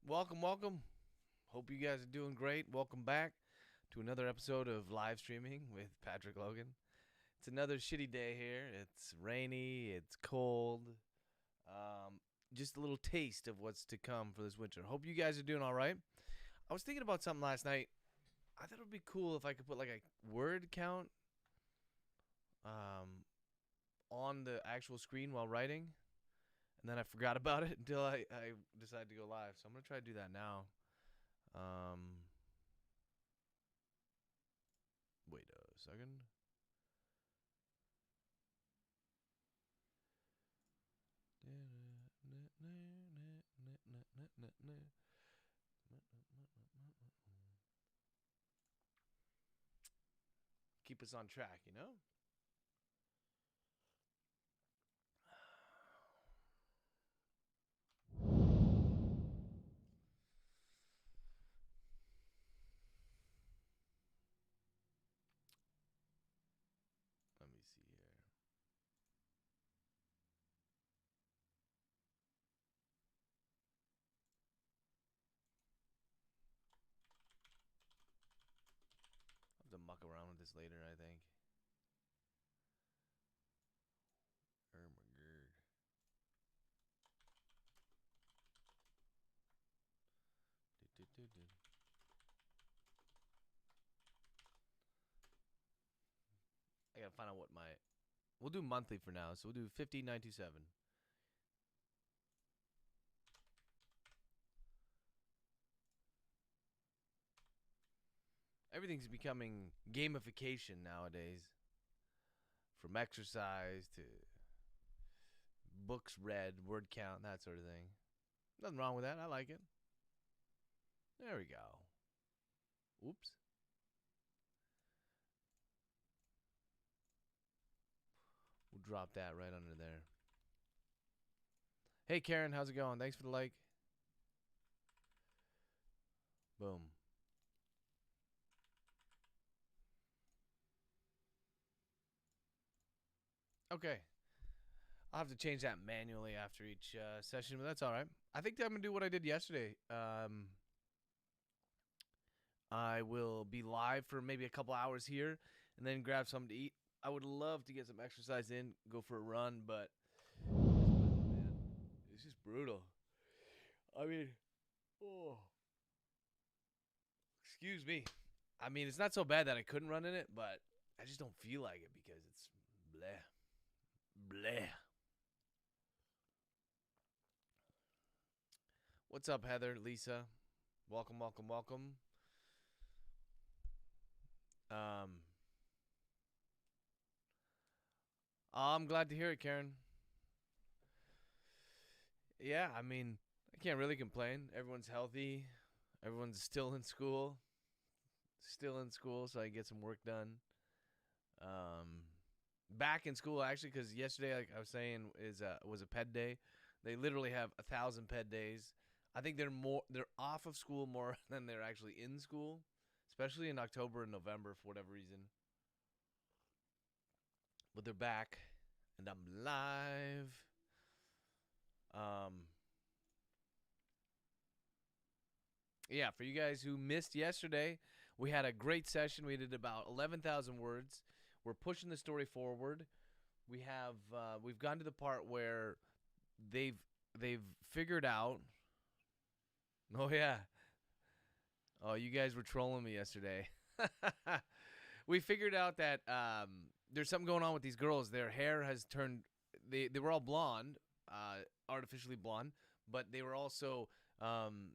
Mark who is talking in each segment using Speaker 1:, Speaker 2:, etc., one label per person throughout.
Speaker 1: Welcome, welcome. Hope you guys are doing great. Welcome back to another episode of live streaming with Patrick Logan. It's another shitty day here. It's rainy, it's cold. Just a little taste of what's to come for this winter. Hope you guys are doing all right. I was thinking about something last night. I thought it would be cool if I could put like a word count on the actual screen while writing. And then I forgot about it until I decided to go live. So I'm going to try to do that now. Wait a second. Keep us on track, you know? Let me see here. I'll have to muck around with this later, I think. Oh my god. I gotta find out what my... We'll do monthly for now, so we'll do 50927. Everything's becoming gamification nowadays. From exercise to books read, word count, that sort of thing. Nothing wrong with that. I like it. There we go. Oops. We'll drop that right under there. Hey, Karen, how's it going? Thanks for the like. Boom. Okay. I'll have to change that manually after each session, but that's all right. I think I'm going to do what I did yesterday. I will be live for maybe a couple hours here and then grab something to eat. I would love to get some exercise in, go for a run, but man, it's just brutal. I mean, oh, excuse me. I mean, it's not so bad that I couldn't run in it, but I just don't feel like it because it's bleh. Bleh. What's up, Heather, Lisa? Welcome, welcome, welcome. I'm glad to hear it, Karen. Yeah, I mean, I can't really complain. Everyone's healthy. Everyone's still in school, so I get some work done. Um, Back in school actually, because yesterday, like I was saying, is was a ped day. They literally have 1,000 ped days. I think they're off of school more than they're actually in school, especially in October and November for whatever reason. But they're back, and I'm live. Um, yeah, for you guys who missed yesterday, we had a great session. We did about 11,000 words. We're pushing the story forward. We've gone to the part where they've they've figured out. Oh yeah. Oh, you guys were trolling me yesterday. We figured out that there's something going on with these girls. Their hair has turned. They were all blonde, artificially blonde, but they were also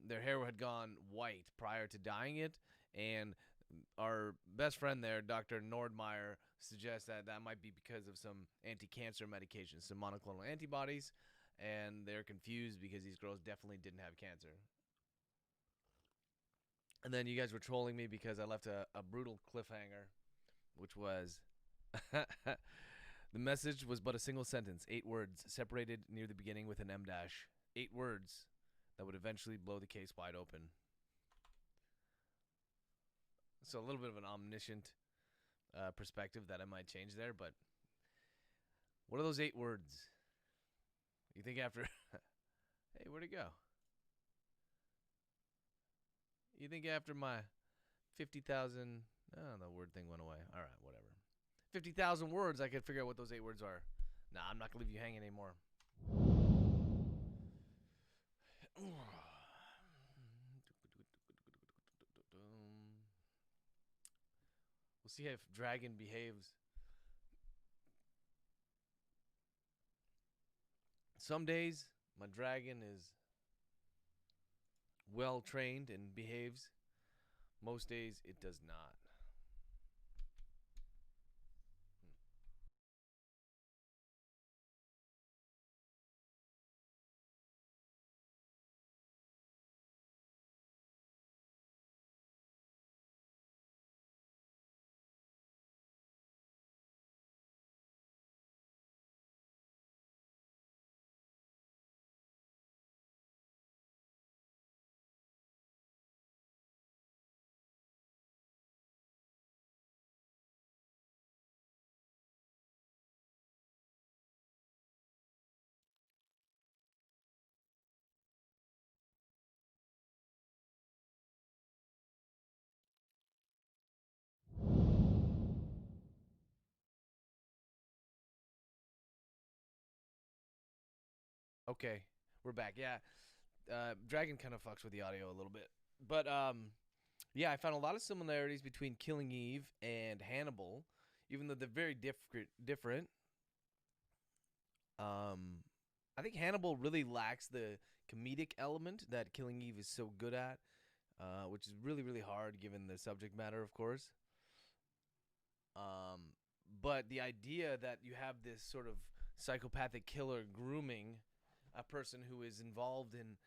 Speaker 1: their hair had gone white prior to dyeing it. And our best friend there, Dr. Nordmeyer, suggests that that might be because of some anti-cancer medications, some monoclonal antibodies, and they're confused because these girls definitely didn't have cancer. And then you guys were trolling me because I left a brutal cliffhanger, which was the message was but a single sentence, 8 words, separated near the beginning with an M dash. 8 words that would eventually blow the case wide open. So a little bit of an omniscient perspective that I might change there, but what are those 8 words? You think after, hey, where'd it go? You think after my 50,000, oh, the word thing went away. All right, whatever. 50,000 words, I could figure out what those 8 words are. Nah, I'm not going to leave you hanging anymore. We'll see if Dragon behaves. Some days, my dragon is well trained and behaves. Most days, it does not. Okay, we're back. Yeah, Dragon kind of fucks with the audio a little bit, but yeah, I found a lot of similarities between Killing Eve and Hannibal, even though they're very different. Different. Um, I think Hannibal really lacks the comedic element that Killing Eve is so good at, which is really really hard given the subject matter, of course. Um, but the idea that you have this sort of psychopathic killer grooming a person who is involved in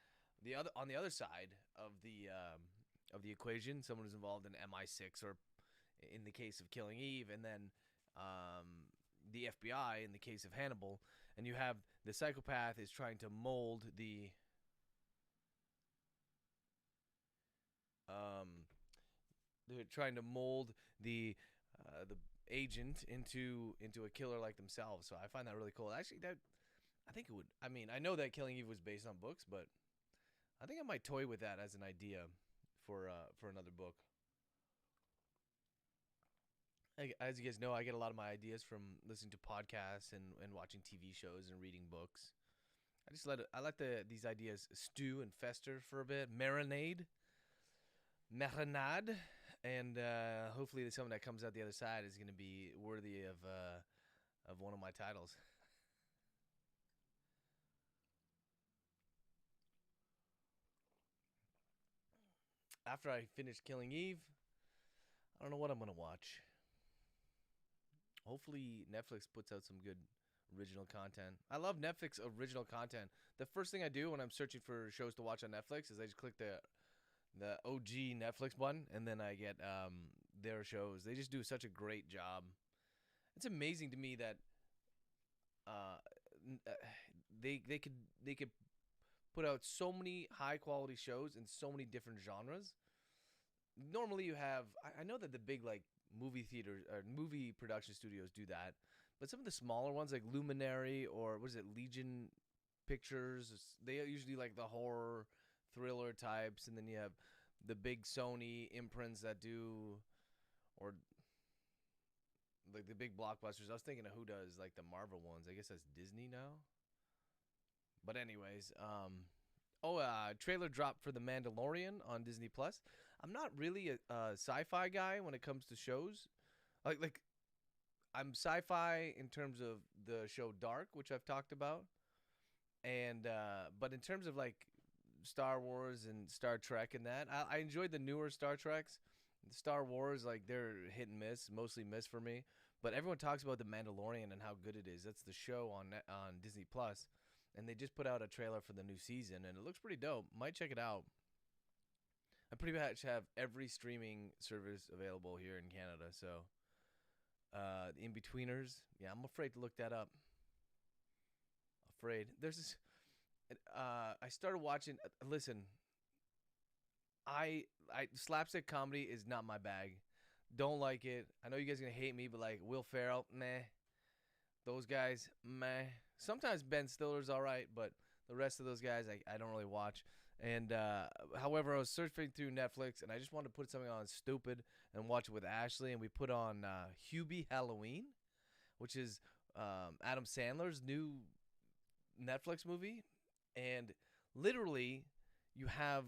Speaker 1: the other on the other side of the equation, someone who's involved in MI6 or in the case of Killing Eve, and then the FBI in the case of Hannibal, and you have the psychopath is trying to mold um, they're trying to mold the agent into a killer like themselves. So I find that really cool. Actually, that I think it would. I mean, I know that Killing Eve was based on books, but I think I might toy with that as an idea for another book. As you guys know, I get a lot of my ideas from listening to podcasts and watching TV shows and reading books. I let these ideas stew and fester for a bit, marinade, and hopefully something that comes out the other side is going to be worthy of one of my titles. After I finish Killing Eve, I don't know what I'm going to watch. Hopefully Netflix puts out some good original content. I love Netflix original content. The first thing I do when I'm searching for shows to watch on Netflix is I just click the OG Netflix button, and then I get their shows. They just do such a great job. It's amazing to me that uh, they could put out so many high quality shows in so many different genres. Normally, you have I know that the big like movie theaters or movie production studios do that, but some of the smaller ones like Luminary or what is it Legion Pictures, they usually like the horror thriller types, and then you have the big Sony imprints that do or like the big blockbusters. I was thinking of who does like the Marvel ones. I guess that's Disney now. But anyways, trailer drop for The Mandalorian on Disney Plus. I'm not really a sci-fi guy when it comes to shows. Like I'm sci-fi in terms of the show Dark, which I've talked about, and but in terms of like Star Wars and Star Trek and that, I enjoyed the newer Star Treks. Star Wars, like they're hit and miss, mostly miss for me. But everyone talks about The Mandalorian and how good it is. That's the show on Disney Plus, and they just put out a trailer for the new season, and it looks pretty dope. Might check it out. I pretty much have every streaming service available here in Canada, so the In-Betweeners, yeah, I'm afraid to look that up. Afraid. There's this. I started watching. Listen, I slapstick comedy is not my bag. Don't like it. I know you guys are gonna hate me, but like Will Ferrell, meh. Those guys, meh. Sometimes Ben Stiller's all right, but the rest of those guys, I don't really watch. And however, I was surfing through Netflix, and I just wanted to put something on stupid and watch it with Ashley, and we put on Hubie Halloween, which is Adam Sandler's new Netflix movie. And literally, you have,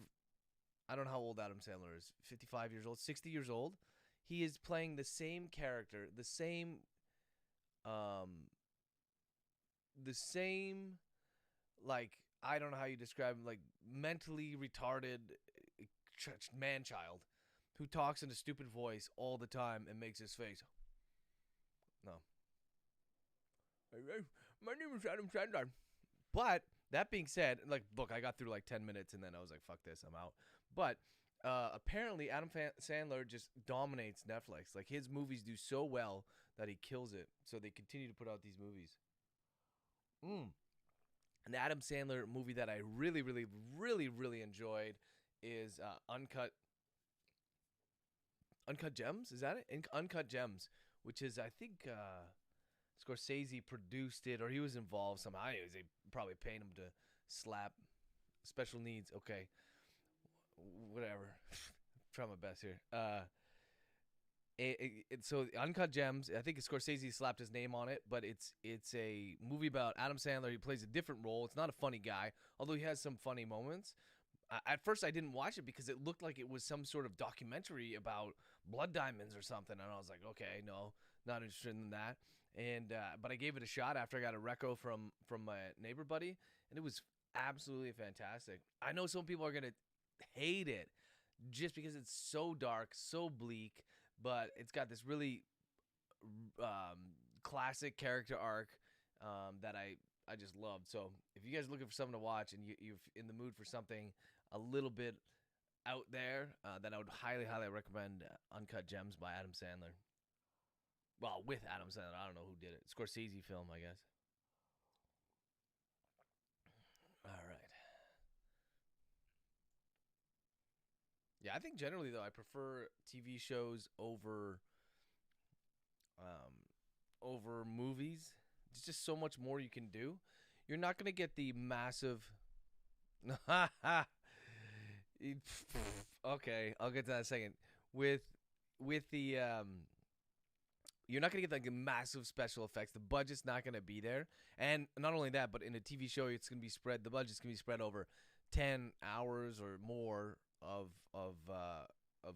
Speaker 1: I don't know how old Adam Sandler is, 55 years old, 60 years old. He is playing the same character, the same, like, I don't know how you describe him, like, mentally retarded man-child who talks in a stupid voice all the time and makes his face. No. My name is Adam Sandler. But that being said, like, look, I got through like 10 minutes and then I was like, fuck this, I'm out. But apparently Adam Sandler just dominates Netflix. Like, his movies do so well that he kills it. So they continue to put out these movies. An Adam Sandler movie that I really, really, really, really enjoyed is Uncut Gems. Is that it? Uncut Gems, which is, I think, Scorsese produced it, or he was involved somehow. Anyways, they probably paid him to slap special needs. Okay, whatever. Try my best here. So Uncut Gems, I think Scorsese slapped his name on it, but it's a movie about Adam Sandler. He plays a different role. It's not a funny guy, although he has some funny moments. At first, I didn't watch it because it looked like it was some sort of documentary about blood diamonds or something, and I was like, okay, no, not interested in that. And but I gave it a shot after I got a reco from my neighbor buddy, and it was absolutely fantastic. I know some people are gonna hate it just because it's so dark, so bleak, but it's got this really classic character arc that I just loved. So if you guys are looking for something to watch and you're in the mood for something a little bit out there, then I would highly, highly recommend Uncut Gems by Adam Sandler. Well, with Adam Sandler. I don't know who did it. Scorsese film, I guess. All right. Yeah, I think generally, though, I prefer TV shows over movies. There's just so much more you can do. You're not going to get the massive... Okay, I'll get to that in a second. With the... You're not going to get like massive special effects. The budget's not going to be there. And not only that, but in a TV show, it's going to be spread. The budget's going to be spread over 10 hours or more of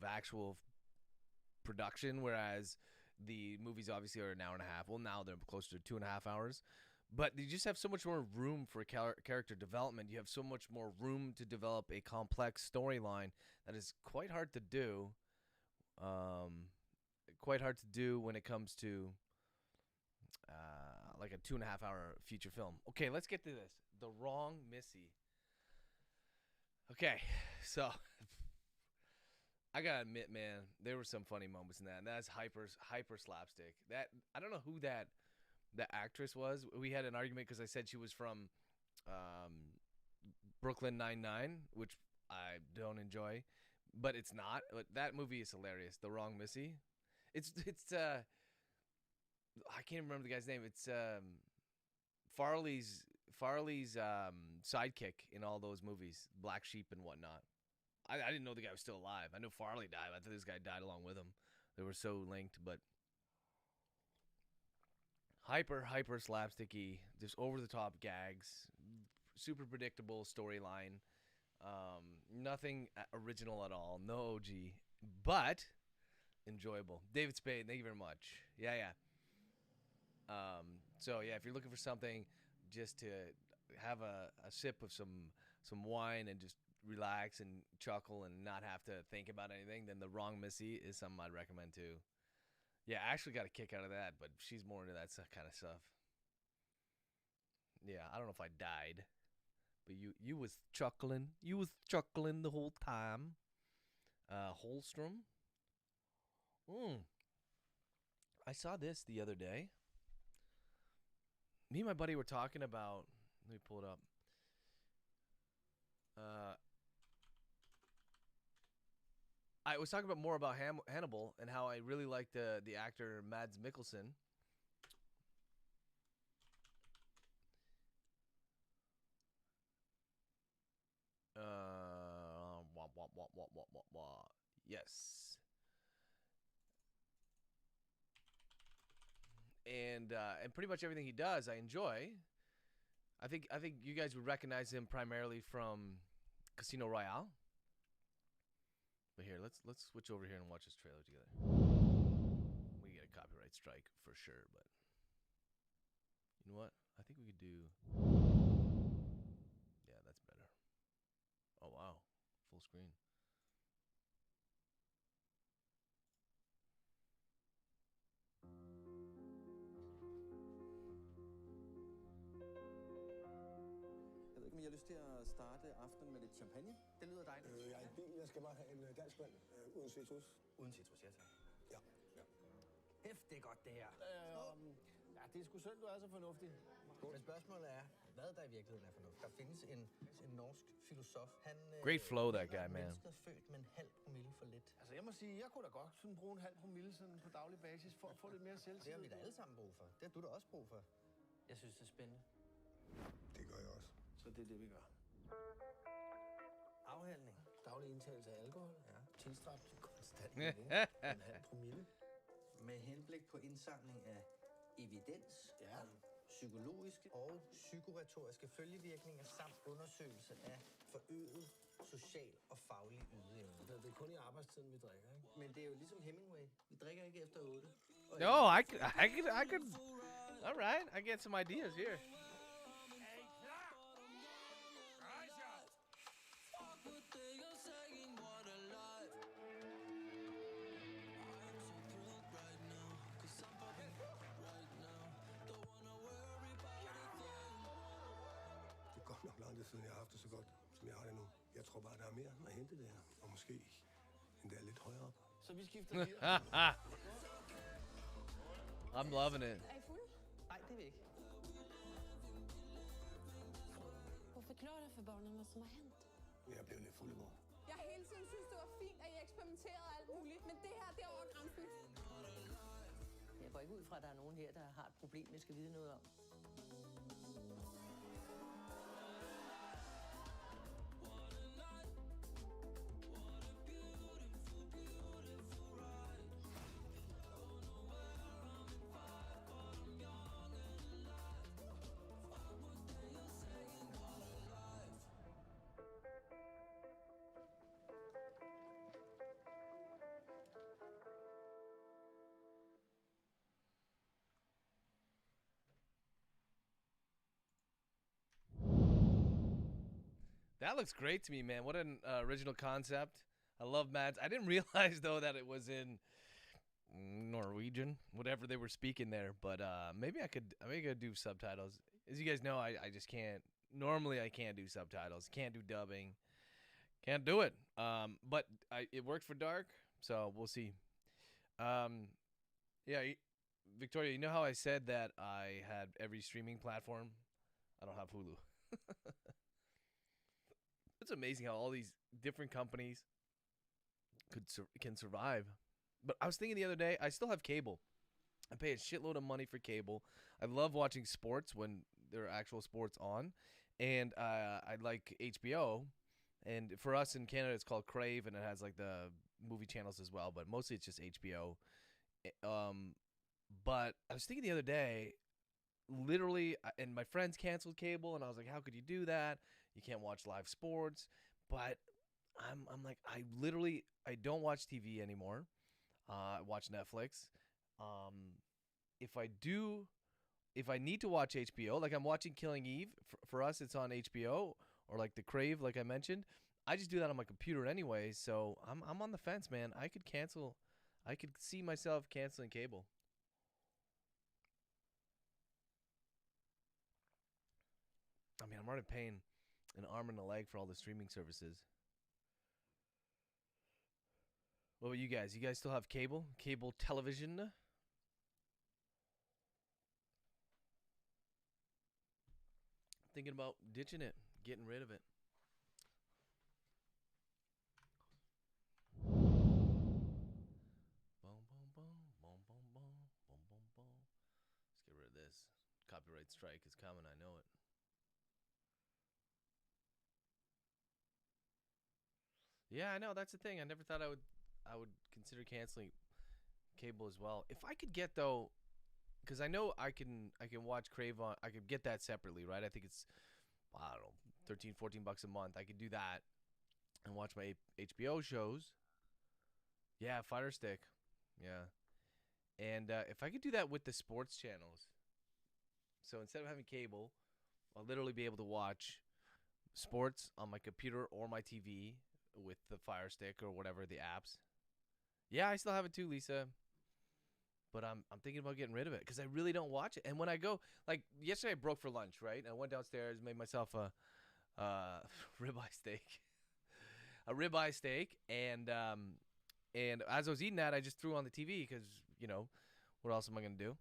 Speaker 1: actual production, whereas the movies obviously are an hour and a half. Well, now they're closer to 2.5 hours. But you just have so much more room for character development. You have so much more room to develop a complex storyline that is quite hard to do. Quite hard to do when it comes to like a 2.5 hour feature film. Okay, let's get to this. The Wrong Missy. Okay, so I gotta admit, man, there were some funny moments in that. And that's hyper slapstick. That I don't know who that actress was. We had an argument because I said she was from Brooklyn Nine-Nine, which I don't enjoy, but it's not. But that movie is hilarious. The Wrong Missy. It's I can't remember the guy's name. It's Farley's sidekick in all those movies, Black Sheep and whatnot. I didn't know the guy was still alive. I know Farley died. I thought this guy died along with him. They were so linked, but hyper slapsticky, just over the top gags, super predictable storyline. Nothing original at all. No OG, but enjoyable. David Spade, thank you very much. Yeah. So yeah, if you're looking for something just to have a sip of some wine and just relax and chuckle and not have to think about anything, then The Wrong Missy is something I'd recommend too. Yeah, I actually got a kick out of that, but she's more into that kind of stuff. Yeah, I don't know if I died, but you was chuckling. You was chuckling the whole time. Holstrom. I saw this the other day. Me and my buddy were talking about. Let me pull it up. I was talking about more about Hannibal and how I really like the actor Mads Mikkelsen. Yes. And pretty much everything he does, I enjoy. I think you guys would recognize him primarily from Casino Royale. But here, let's switch over here and watch this trailer together. We get a copyright strike for sure, but you know what? I think we could do. Yeah, that's better. Oh wow, full screen.
Speaker 2: Jeg ved ikke, om I har lyst til at starte aftenen med lidt champagne? Det lyder dejligt.
Speaker 3: Jeg er i bil. Jeg skal bare have en dansk vand uden citrus.
Speaker 2: Uden citrus, ja tak.
Speaker 3: Ja.
Speaker 2: Hæft, det er godt det her.
Speaker 3: Ja, det er sgu synd, du er så fornuftig.
Speaker 2: Men spørgsmålet er, hvad der i virkeligheden er fornuft. Der findes en norsk filosof. Han,
Speaker 1: Great flow, that guy, man.
Speaker 2: mennesker født med en halv promille for lidt.
Speaker 3: Altså, jeg må sige, jeg kunne da godt sådan bruge en halv promille sådan på daglig basis for at få lidt mere selvtillid.
Speaker 2: Det har vi da alle sammen brug for. Det har du da også brug for.
Speaker 4: Jeg synes, det er spændende.
Speaker 3: Det gør jeg også.
Speaker 2: Så det er det, vi gør. Afhandling.
Speaker 3: Daglig indtagelse af alkohol.
Speaker 2: Ja.
Speaker 3: Tilstræbt.
Speaker 2: Konstant.
Speaker 3: En halv promille.
Speaker 2: Med henblik på indsamling af evidens om psykologiske og psykoretoriske følgevirkninger samt undersøgelse af forøget social og faglig ydeevne.
Speaker 3: Det er kun i arbejdstiden, vi drikker, ikke?
Speaker 2: Men det er jo ligesom Hemingway. Vi drikker ikke efter 8.
Speaker 1: No, I could. All right, I get some ideas here.
Speaker 3: Det er godt nok lang tid siden, jeg har haft det så godt, som jeg har det nu. Jeg tror bare, der er mere at hente der. Og måske endda lidt højere op.
Speaker 2: Så vi skifter gear.
Speaker 1: I'm loving it.
Speaker 5: Er I fulde?
Speaker 2: Nej, det er vi ikke.
Speaker 5: Prøv at forklare for barnet, hvad som har hent.
Speaker 3: Jeg blev lidt fuld i går.
Speaker 5: Jeg har hele tiden synes, det var fint, at I eksperimenterede alt muligt, men det her, det er over grænsen.
Speaker 4: Jeg går ikke ud fra, at der er nogen her, der har et problem, jeg skal vide noget om.
Speaker 1: That looks great to me, man. What an original concept. I love Mads. I didn't realize though that it was in Norwegian, whatever they were speaking there. But maybe I could do subtitles. As you guys know, I just can't. Normally, I can't do subtitles. Can't do dubbing. Can't do it. But it worked for Dark, so we'll see. Yeah, Victoria, you know how I said that I had every streaming platform? I don't have Hulu. It's amazing how all these different companies can survive. But I was thinking the other day, I still have cable. I pay a shitload of money for cable. I love watching sports when there are actual sports on, and I like HBO. And for us in Canada, it's called Crave, and it has like the movie channels as well. But mostly it's just HBO. But I was thinking the other day, literally, and my friends canceled cable, and I was like, how could you do that? You can't watch live sports. But I'm like, I don't watch TV anymore. I watch Netflix. If I need to watch HBO, like I'm watching Killing Eve, for us it's on HBO, or like the Crave, like I mentioned. I just do that on my computer anyway, so I'm on the fence, man. I could see myself canceling cable. I mean, I'm already paying an arm and a leg for all the streaming services. What about you guys? You guys still have cable? Cable television? Thinking about ditching it, getting rid of it. Boom, boom, boom, boom, boom, boom, boom, boom, boom. Let's get rid of this. Copyright strike is coming, I know it. Yeah, I know, that's the thing. I never thought I would consider canceling cable as well. If I could get though, because I know I can watch Crave on. I could get that separately, right? I think it's, I don't know, 13, 14 bucks a month. I could do that and watch my HBO shows. Yeah, Fire Stick. Yeah, and if I could do that with the sports channels, so instead of having cable, I'll literally be able to watch sports on my computer or my TV with the Fire Stick or whatever the apps. Yeah, I still have it too, Lisa. But I'm thinking about getting rid of it because I really don't watch it. And when I go, like yesterday, I broke for lunch, right? I went downstairs, made myself a ribeye steak, and as I was eating that, I just threw on the TV because what else am I gonna do?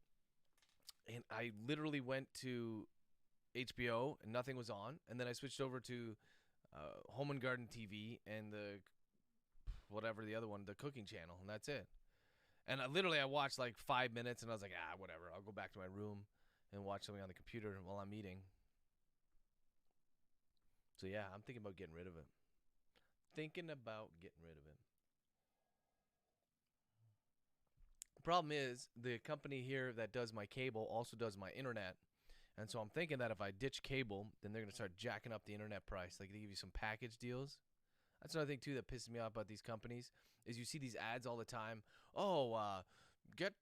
Speaker 1: And I literally went to HBO and nothing was on, and then I switched over to Home and Garden TV and the whatever the other one, the cooking channel, and that's it. And I watched like 5 minutes, and I was like, whatever. I'll go back to my room and watch something on the computer while I'm eating. So yeah, I'm thinking about getting rid of it. Thinking about getting rid of it. The problem is the company here that does my cable also does my internet. And so I'm thinking that if I ditch cable, then they're going to start jacking up the internet price. Like they give you some package deals. That's another thing too that pisses me off about these companies is you see these ads all the time. Oh, get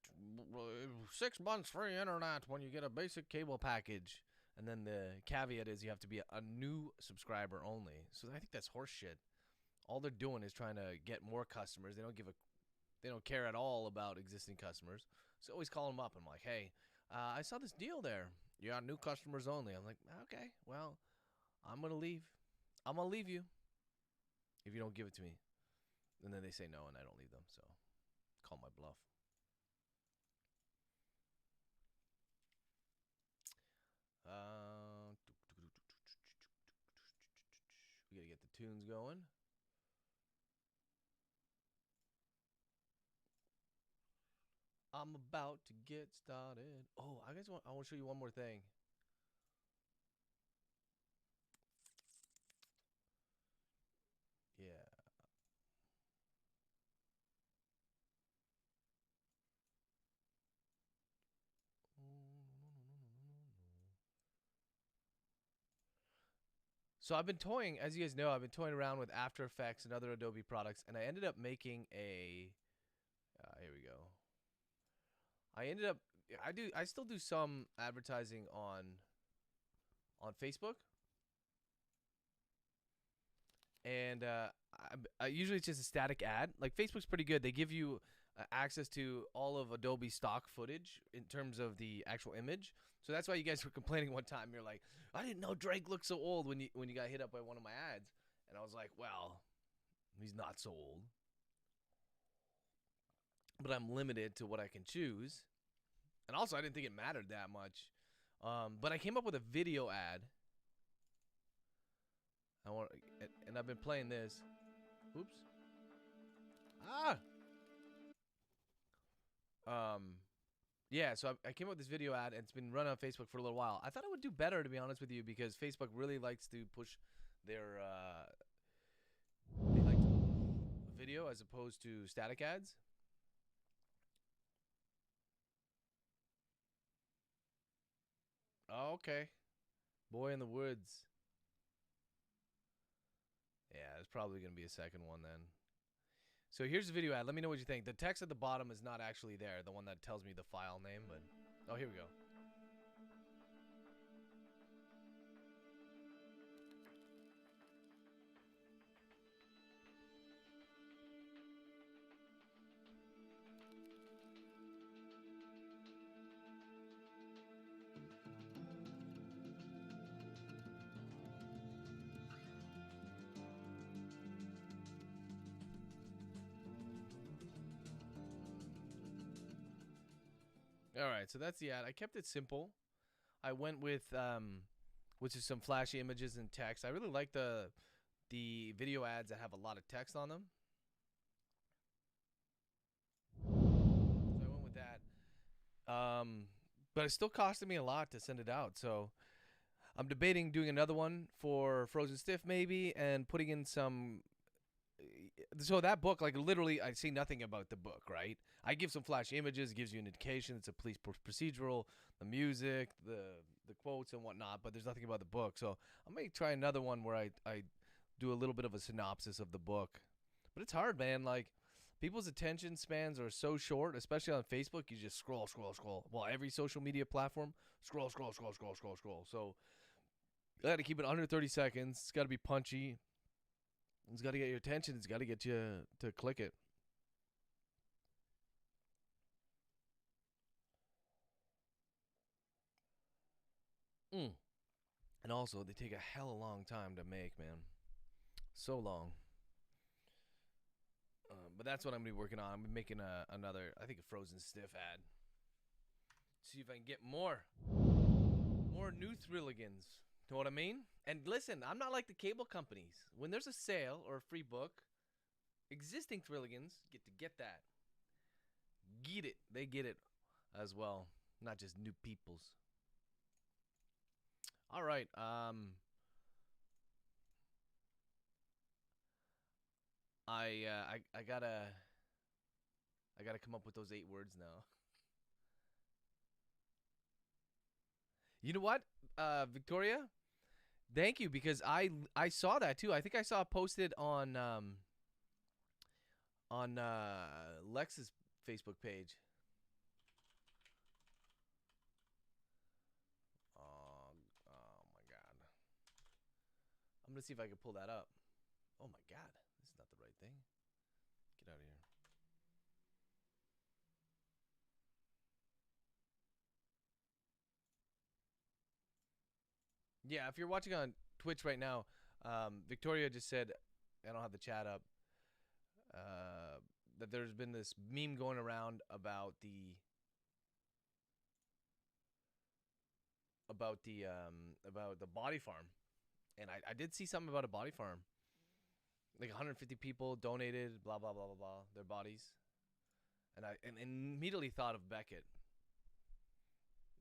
Speaker 1: 6 months free internet when you get a basic cable package. And then the caveat is you have to be a new subscriber only. So I think that's horseshit. All they're doing is trying to get more customers. They don't care at all about existing customers. So I always call them up. I'm like, hey, I saw this deal there. Yeah, new customers only. I'm like, okay, well, I'm gonna leave. I'm gonna leave you if you don't give it to me. And then they say no, and I don't leave them. So call my bluff. We gotta get the tunes going. I'm about to get started. Oh, I want to show you one more thing. Yeah. So I've been toying, as you guys know, I've been toying around with After Effects and other Adobe products, and I ended up making a. Here we go. I still do some advertising on Facebook, and usually it's just a static ad. Like Facebook's pretty good. They give you access to all of Adobe stock footage in terms of the actual image. So that's why you guys were complaining one time. You're like, I didn't know Drake looked so old when you got hit up by one of my ads, and I was like, well, he's not so old, but I'm limited to what I can choose. And also, I didn't think it mattered that much. But I came up with a video ad. And I've been playing this. Oops. Yeah, so I came up with this video ad, and it's been running on Facebook for a little while. I thought it would do better, to be honest with you, because Facebook really likes to push their they like video as opposed to static ads. Oh, okay. Boy in the Woods. Yeah, there's probably going to be a second one then. So here's the video ad. Let me know what you think. The text at the bottom is not actually there, the one that tells me the file name, but oh, here we go. All right, so that's the ad. I kept it simple. I went with which is some flashy images and text. I really like the video ads that have a lot of text on them. So I went with that. But it still costed me a lot to send it out. So I'm debating doing another one for Frozen Stiff maybe, and putting in some. So that book, like literally, I say nothing about the book, right? I give some flashy images, gives you an indication. It's a police procedural, the music, the quotes and whatnot, but there's nothing about the book. So I may try another one where I do a little bit of a synopsis of the book. But it's hard, man. Like, people's attention spans are so short, especially on Facebook. You just scroll. Well, every social media platform, scroll. So I got to keep it under 30 seconds. It's got to be punchy. It's got to get your attention. It's got to get you to click it. And also, they take a hell of a long time to make, man. So long. But that's what I'm going to be working on. I'm going to be making another, I think, a Frozen Stiff ad. See if I can get more new Thrilligans. Know what I mean? And listen, I'm not like the cable companies. When there's a sale or a free book, existing Thrilligans get that. Get it. They get it as well. Not just new peoples. All right. I gotta come up with those 8 words now. You know what, Victoria? Thank you, because I saw that too. I think I saw it posted on Lex's Facebook page. Oh my God. I'm gonna see if I can pull that up. Oh my God, this is not the right thing. Get out of here. Yeah, if you're watching on Twitch right now, Victoria just said, I don't have the chat up, that there's been this meme going around about the body farm, and I did see something about a body farm. Like 150 people donated, blah blah blah blah blah, their bodies, and I immediately thought of Beckett.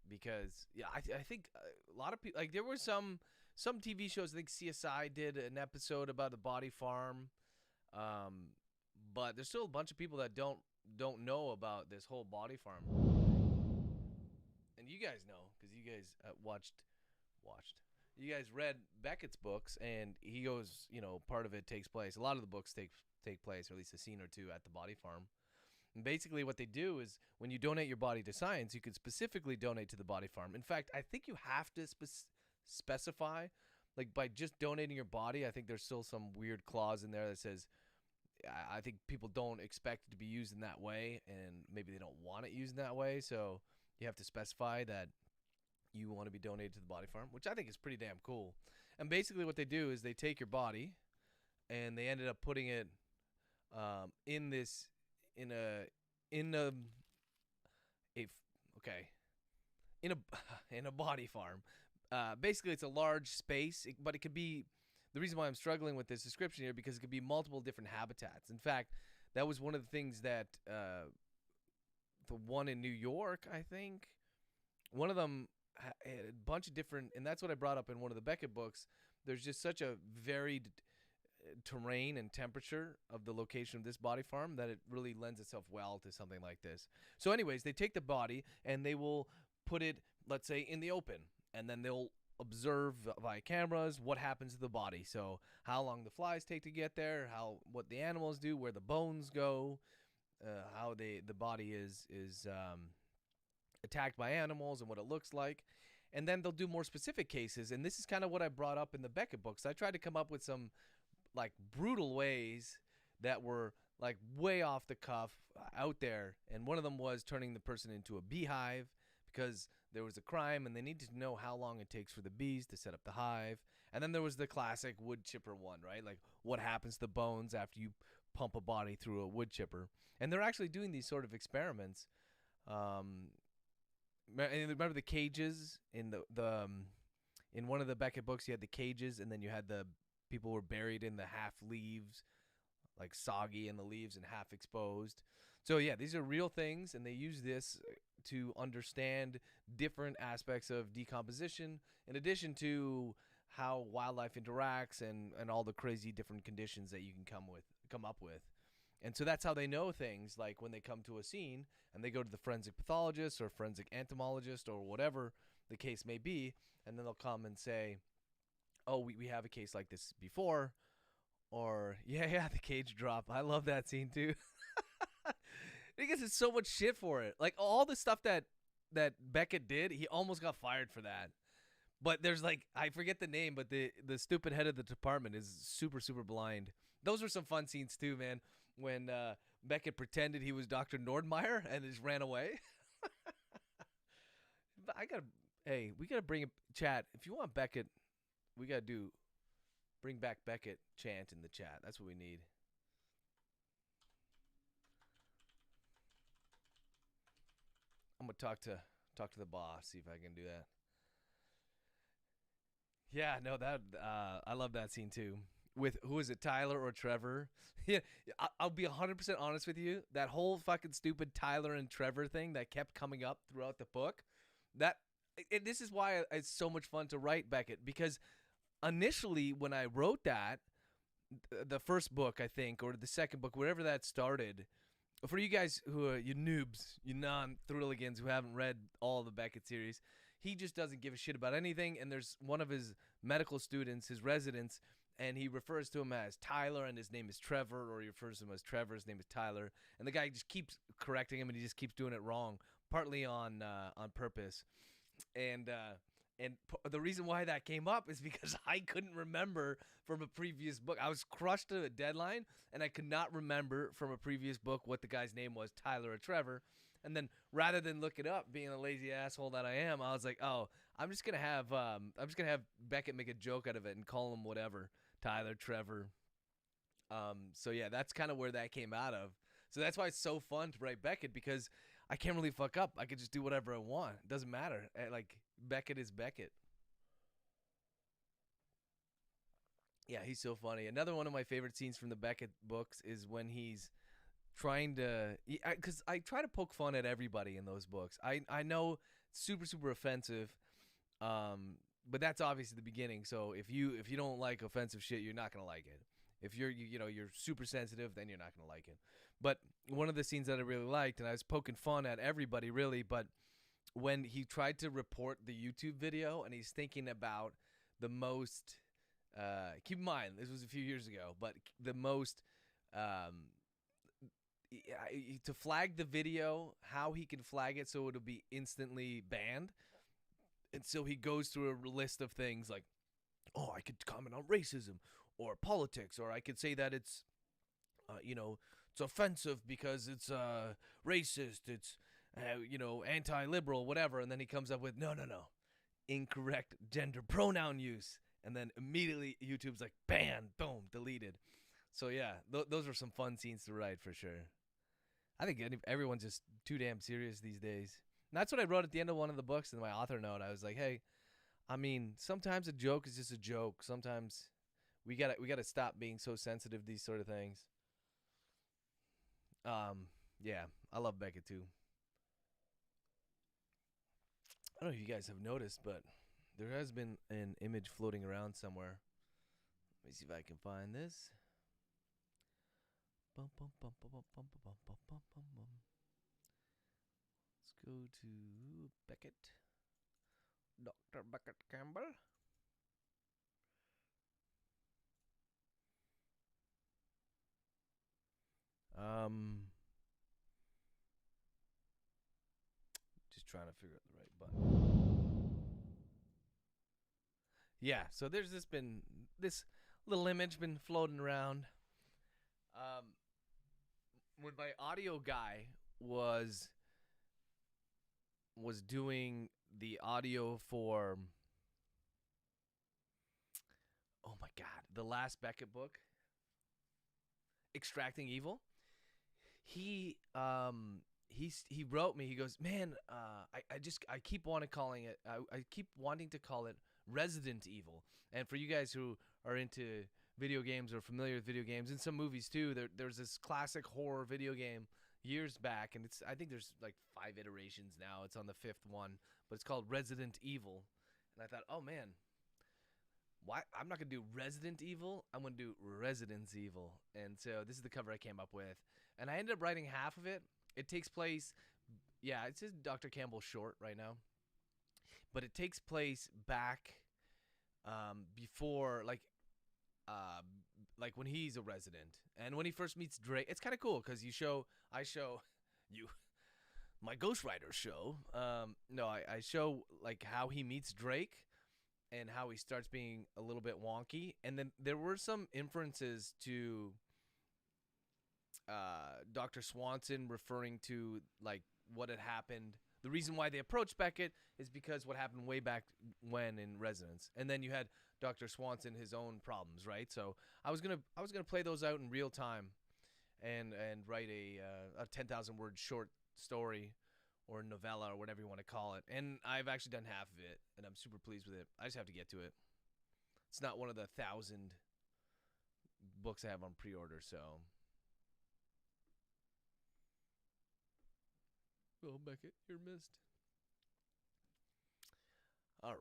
Speaker 1: Because yeah, I think a lot of people, like, there were some TV shows. I think CSI did an episode about the body farm, but there's still a bunch of people that don't know about this whole body farm thing. And you guys know, because you guys watched. You guys read Beckett's books, and he goes, part of it takes place. A lot of the books take place, or at least a scene or two, at the body farm. And basically what they do is, when you donate your body to science, you can specifically donate to the body farm. In fact, I think you have to specify like by just donating your body, I think there's still some weird clause in there that says I think people don't expect it to be used in that way, and maybe they don't want it used in that way. So you have to specify that you want to be donated to the body farm, which I think is pretty damn cool. And basically what they do is they take your body and they ended up putting it in this in a in a okay in a in a body farm. Basically, it's a large space, but it could be. The reason why I'm struggling with this description here because it could be multiple different habitats. In fact, that was one of the things that the one in New York, I think, one of them had a bunch of different, and that's what I brought up in one of the Beckett books. There's just such a varied terrain and temperature of the location of this body farm that it really lends itself well to something like this. So anyways, they take the body and they will put it, let's say, in the open, and then they'll observe via cameras what happens to the body. So how long the flies take to get there, what the animals do, where the bones go, how the body is attacked by animals and what it looks like. And then they'll do more specific cases, and this is kind of what I brought up in the Beckett books. I tried to come up with some like brutal ways that were like way off the cuff out there, and one of them was turning the person into a beehive because there was a crime and they needed to know how long it takes for the bees to set up the hive. And then there was the classic wood chipper one, right? Like what happens to the bones after you pump a body through a wood chipper. And they're actually doing these sort of experiments. Remember the cages in in one of the Beckett books? You had the cages, and then you had the people were buried in the half leaves, like soggy in the leaves and half exposed. So yeah, these are real things, and they use this to understand different aspects of decomposition, in addition to how wildlife interacts and all the crazy different conditions that you can come up with. And so that's how they know things, like when they come to a scene and they go to the forensic pathologist or forensic entomologist or whatever the case may be, and then they'll come and say, oh, we have a case like this before, or yeah, the cage drop. I love that scene too. Because it's so much shit for it. Like all the stuff that Beckett did, he almost got fired for that. But there's like, I forget the name, but the stupid head of the department is super, super blind. Those were some fun scenes too, man. When Beckett pretended he was Dr. Nordmeyer and just ran away. But we gotta bring a chat. If you want Beckett, we gotta bring back Beckett chant in the chat. That's what we need. I'm gonna talk to the boss, see if I can do that. Yeah, no, that I love that scene too. With who is it, Tyler or Trevor? Yeah, I'll be 100% honest with you. That whole fucking stupid Tyler and Trevor thing that kept coming up throughout the book. This is why it's so much fun to write Beckett, because initially when I wrote that, the first book I think, or the second book, wherever that started. For you guys who are you noobs, you non-thrilligans who haven't read all the Beckett series, he just doesn't give a shit about anything. And there's one of his medical students, his residents, and he refers to him as Tyler, and his name is Trevor, or he refers to him as Trevor, his name is Tyler. And the guy just keeps correcting him, and he just keeps doing it wrong, partly on purpose. And the reason why that came up is because I couldn't remember from a previous book. I was crushed to a deadline, and I could not remember from a previous book what the guy's name was, Tyler or Trevor. And then rather than look it up, being a lazy asshole that I am, I was like, oh, I'm just gonna have Beckett make a joke out of it and call him whatever, Tyler, Trevor. So yeah, that's kind of where that came out of. So that's why it's so fun to write Beckett, because I can't really fuck up. I could just do whatever I want. It doesn't matter. Like, Beckett is Beckett. Yeah, he's so funny. Another one of my favorite scenes from the Beckett books is when he's trying to, because I try to poke fun at everybody in those books. I know it's super, super offensive, but that's obviously the beginning. So if you don't like offensive shit, you're not gonna like it. If you're super sensitive, then you're not gonna like it. But one of the scenes that I really liked, and I was poking fun at everybody really, but when he tried to report the YouTube video and he's thinking about the most, keep in mind, this was a few years ago, but the most, to flag the video, how he can flag it so it'll be instantly banned. And so he goes through a list of things like, oh, I could comment on racism or politics, or I could say that it's, it's offensive because it's racist, it's, anti-liberal, whatever. And then he comes up with, no, incorrect gender pronoun use. And then immediately YouTube's like, ban, boom, deleted. So yeah, those are some fun scenes to write for sure. I think everyone's just too damn serious these days. And that's what I wrote at the end of one of the books in my author note. I was like, hey, I mean, sometimes a joke is just a joke. Sometimes we gotta stop being so sensitive to these sort of things. Yeah, I love Becca too. I don't know if you guys have noticed, but there has been an image floating around somewhere. Let me see if I can find this. Let's go to Beckett. Dr. Beckett Campbell. Just trying to figure out the right button. Yeah, so there's this little image been floating around. When my audio guy was doing the audio for, oh my god, the last Beckett book, Extracting Evil, he wrote me. He goes, man, I keep wanting to call it Resident Evil. And for you guys who are into video games or familiar with video games, and some movies too, there's this classic horror video game years back, and I think there's like 5 iterations now. It's on the 5th one, but it's called Resident Evil. And I thought, oh man, why? I'm not gonna do Resident Evil. I'm gonna do Residence Evil. And so this is the cover I came up with, and I ended up writing half of it. It takes place, yeah, it's just Dr. Campbell short right now, but it takes place back before, like when he's a resident and when he first meets Drake. It's kind of cool because I show you my Ghost Rider show. I show like how he meets Drake and how he starts being a little bit wonky, and then there were some inferences to Dr. Swanson referring to like what had happened. The reason why they approached Beckett is because what happened way back when in Residence, and then you had Dr. Swanson, his own problems, right? So I was gonna play those out in real time, and write a 10,000 word short story or novella or whatever you want to call it. And I've actually done half of it, and I'm super pleased with it. I just have to get to it. It's not one of the 1,000 books I have on pre-order, so. Oh, Beckett, you're missed. All right.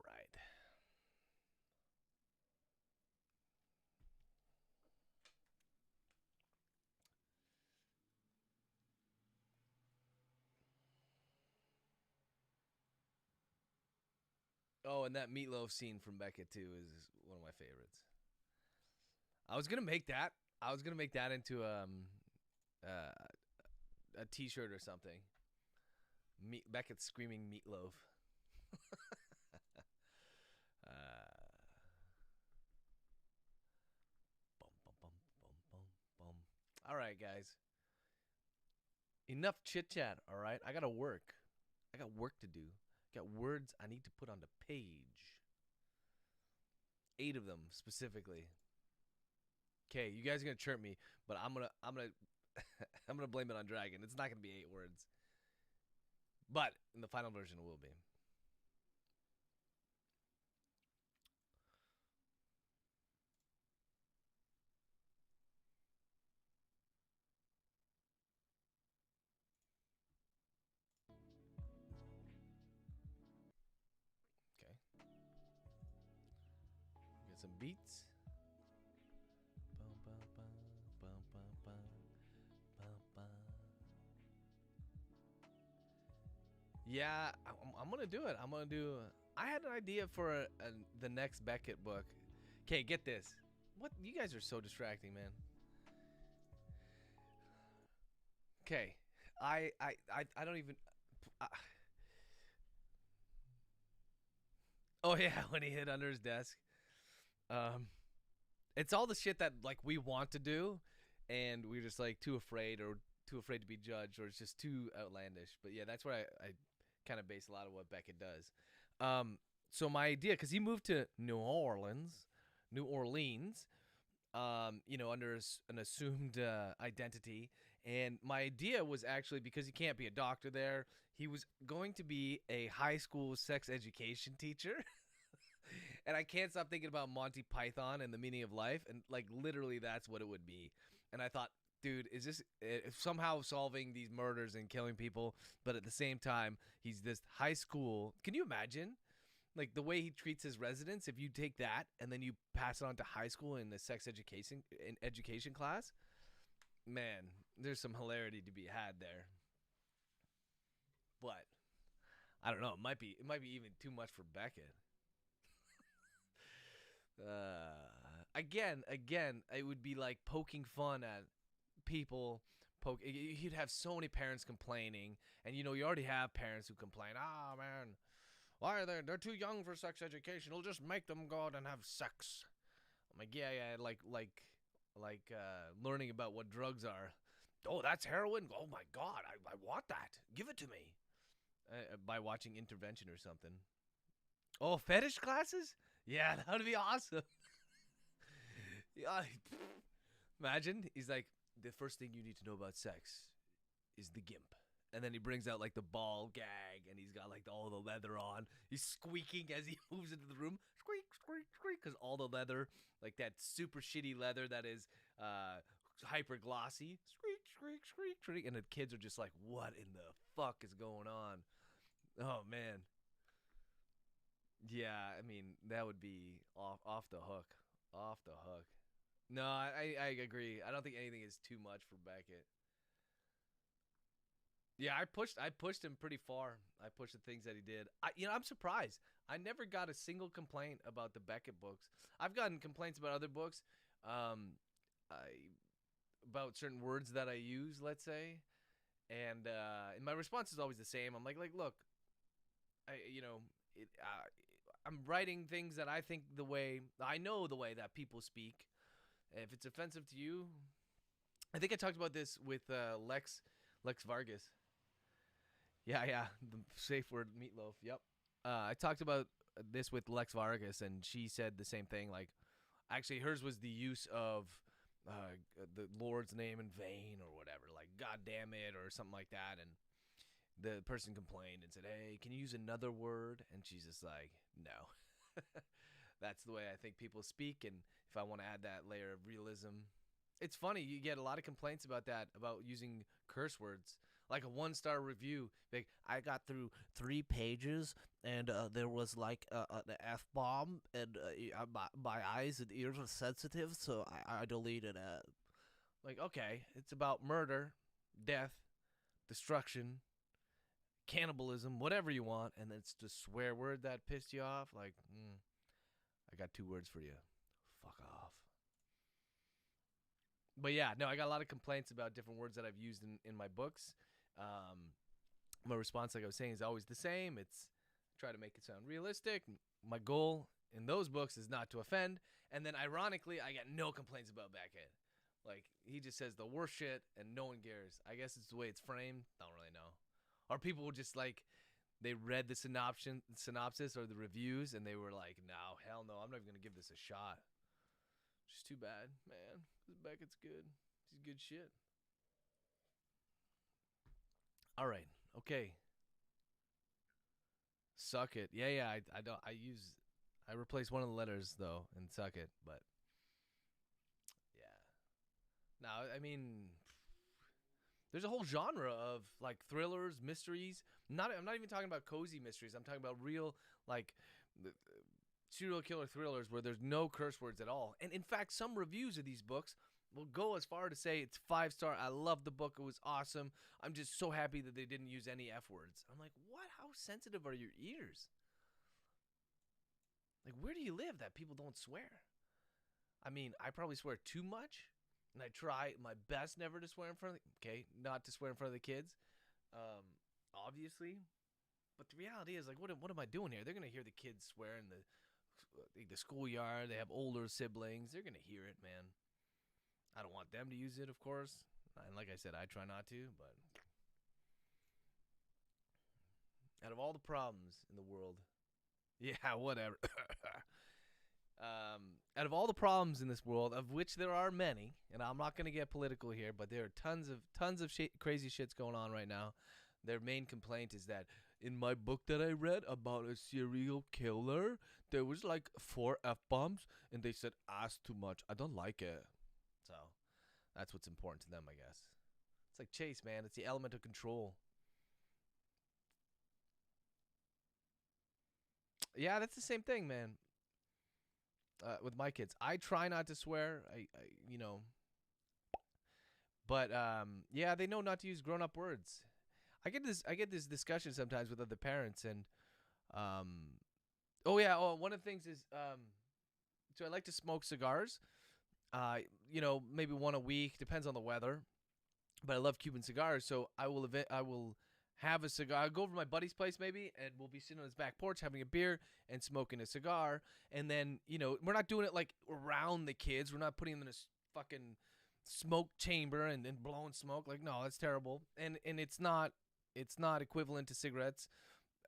Speaker 1: Oh, and that meatloaf scene from Beckett too is one of my favorites. I was gonna make that into a T-shirt or something. Beckett screaming meatloaf. Bum, bum, bum, bum, bum, bum. All right, guys. Enough chit chat. All right, I gotta work. I got work to do. I got words I need to put on the page. 8 of them specifically. Okay, you guys are gonna chirp me, but I'm gonna I'm gonna blame it on Dragon. It's not gonna be 8 words. But in the final version, it will be. Okay. Get some beats. Yeah, I'm gonna do it. I had an idea for the next Beckett book. Okay, get this. What? You guys are so distracting, man. Okay, I don't even. Oh yeah, when he hid under his desk. It's all the shit that like we want to do, and we're just like too afraid to be judged, or it's just too outlandish. But yeah, that's where I kind of base a lot of what Beckett does. So my idea, because he moved to New Orleans, under an assumed identity. And my idea was actually, because he can't be a doctor there, he was going to be a high school sex education teacher. And I can't stop thinking about Monty Python and the meaning of life. And like literally that's what it would be. And I thought, dude, is this somehow solving these murders and killing people? But at the same time, he's this high school. Can you imagine? Like the way he treats his residents, if you take that and then you pass it on to high school in the sex education class, man, there's some hilarity to be had there. But I don't know, it might be even too much for Beckett. Again, it would be like poking fun at people. You'd have so many parents complaining, and you already have parents who complain, "Ah, man, why are they're too young for sex education? It'll just make them go out and have sex." I'm like, yeah, like learning about what drugs are. Oh, that's heroin. Oh my God, I want that. Give it to me. By watching Intervention or something. Oh, fetish classes? Yeah, that would be awesome. Yeah, imagine he's like, the first thing you need to know about sex is the gimp. And then he brings out like the ball gag, and he's got like all the leather on. He's squeaking as he moves into the room. Squeak, squeak, squeak. Because all the leather, like that super shitty leather that is hyper glossy. Squeak, squeak, squeak, squeak. And the kids are just like, what in the fuck is going on? Oh, man. Yeah, I mean, that would be off the hook. Off the hook. No, I agree. I don't think anything is too much for Beckett. Yeah, I pushed him pretty far. I pushed the things that he did. I'm surprised. I never got a single complaint about the Beckett books. I've gotten complaints about other books, about certain words that I use, let's say, and my response is always the same. I'm like, look, I'm writing things that I think I know the way that people speak. If it's offensive to you, I think I talked about this with Lex Vargas. Yeah, the safe word meatloaf. Yep. I talked about this with Lex Vargas, and she said the same thing. Like, actually, hers was the use of the Lord's name in vain or whatever, like God damn it or something like that. And the person complained and said, "Hey, can you use another word?" And she's just like, "No." That's the way I think people speak, and if I want to add that layer of realism, it's funny. You get a lot of complaints about that, about using curse words. Like a 1-star review, like, I got through 3 pages and there was like the F-bomb, and my eyes and ears are sensitive, so I deleted it. Like, okay, it's about murder, death, destruction, cannibalism, whatever you want, and it's the swear word that pissed you off. Like, I got 2 words for you. Fuck off. But yeah, no, I got a lot of complaints about different words that I've used in my books. My response, like I was saying, is always the same. It's try to make it sound realistic. My goal in those books is not to offend. And then ironically, I get no complaints about Beckett. Like, he just says the worst shit and no one cares. I guess it's the way it's framed. Don't really know. Or people will just like, they read the synopsis or the reviews, and they were like, no, hell no, I'm not even going to give this a shot. Just too bad, man. Because Beckett's good. He's good shit. All right. Okay. Suck it. Yeah. I replace one of the letters though in suck it, but yeah. Now, I mean, there's a whole genre of like thrillers, mysteries. I'm not even talking about cozy mysteries. I'm talking about real like serial killer thrillers where there's no curse words at all. And in fact, some reviews of these books will go as far to say it's 5-star. I love the book. It was awesome. I'm just so happy that they didn't use any F words. I'm like, what? How sensitive are your ears? Like, where do you live that people don't swear? I mean, I probably swear too much, and I try my best never to swear in front of not to swear in front of the kids, obviously. But the reality is, like, what am I doing here? They're going to hear the kids swear in the the schoolyard. They have older siblings. They're gonna hear it, man. I don't want them to use it, of course. And like I said, I try not to. But out of all the problems in the world, yeah, whatever. Out of all the problems in this world, of which there are many, and I'm not gonna get political here, but there are tons of crazy shits going on right now. Their main complaint is that in my book that I read about a serial killer, there was like 4 F-bombs, and they said ass too much. I don't like it. So that's what's important to them, I guess. It's like Chase, man. It's the element of control. Yeah, that's the same thing, man. With my kids, I try not to swear. You know, but yeah, they know not to use grown-up words. I get this discussion sometimes with other parents, and um, oh yeah, one of the things is so I like to smoke cigars. You know, maybe one a week, depends on the weather. But I love Cuban cigars, so I will have a cigar. I'll go over to my buddy's place maybe, and we'll be sitting on his back porch having a beer and smoking a cigar. And then, you know, we're not doing it like around the kids. We're not putting them in a fucking smoke chamber and blowing smoke. Like, no, that's terrible. And it's not equivalent to cigarettes.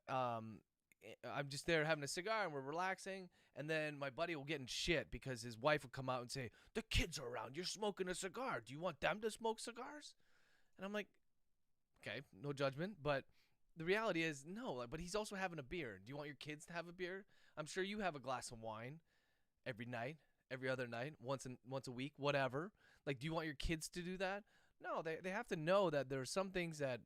Speaker 1: I'm just there having a cigar and we're relaxing, and then my buddy will get in shit because his wife will come out and say, "The kids are around. You're smoking a cigar. Do you want them to smoke cigars?" And I'm like, okay, no judgment, but the reality is no. But he's also having a beer. Do you want your kids to have a beer? I'm sure you have a glass of wine every night, every other night, once a week, whatever. Like, do you want your kids to do that? No, they have to know that there are some things that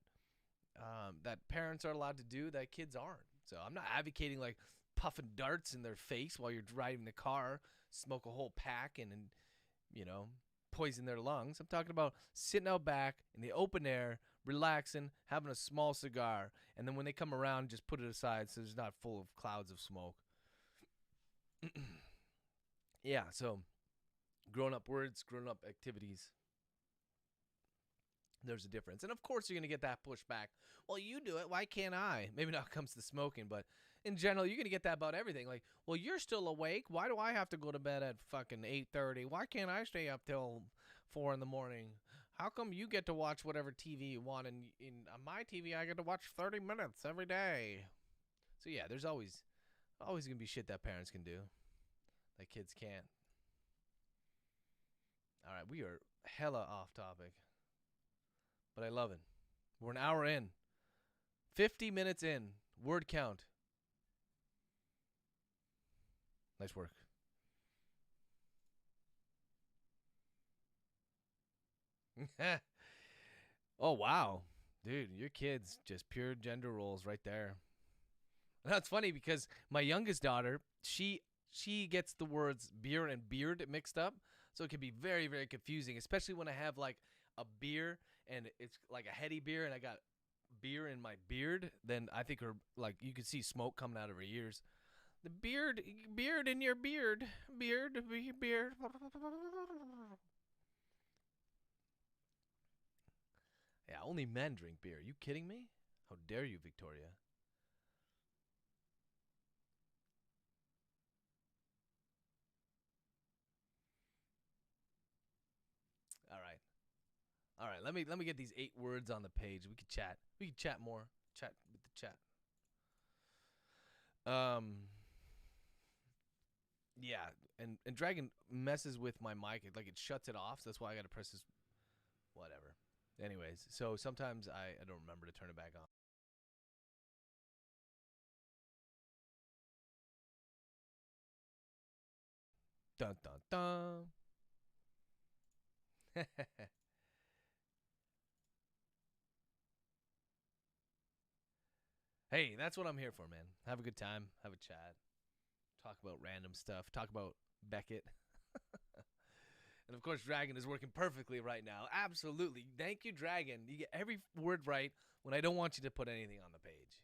Speaker 1: that parents are allowed to do that kids aren't. So I'm not advocating like puffing darts in their face while you're driving the car, smoke a whole pack and you know, poison their lungs. I'm talking about sitting out back in the open air, relaxing, having a small cigar, and then when they come around, just put it aside so it's not full of clouds of smoke. Yeah, so grown-up words, grown-up activities. There's a difference. And of course you're going to get that pushback. Well, you do it. Why can't I? Maybe not when it comes to smoking, but in general, you're going to get that about everything. Like, well, you're still awake. Why do I have to go to bed at fucking 8:30? Why can't I stay up till 4 in the morning? How come you get to watch whatever TV you want, and on my TV I get to watch 30 minutes every day? So yeah, there's always going to be shit that parents can do that kids can't. All right, we are hella off topic. But I love it. We're an hour in. 50 minutes in. Word count. Nice work. Oh, wow. Dude, your kids just pure gender roles right there. That's funny because my youngest daughter, she gets the words beer and beard mixed up. So it can be very, very confusing, especially when I have like a beer and it's like a heady beer and I got beer in my beard. Then I think her, like, you can see smoke coming out of her ears. The beard in your beard. Beard. Yeah, only men drink beer. Are you kidding me? How dare you, Victoria? All right. Let me get these 8 words on the page. We could chat. We could chat more. Chat with the chat. Yeah, and Dragon messes with my mic. Like, it shuts it off. So that's why I got to press this. Whatever. Anyways, so sometimes I don't remember to turn it back on. Dun dun dun. Hey, that's what I'm here for, man. Have a good time. Have a chat. Talk about random stuff. Talk about Beckett. And of course, Dragon is working perfectly right now. Absolutely. Thank you, Dragon. You get every word right when I don't want you to put anything on the page.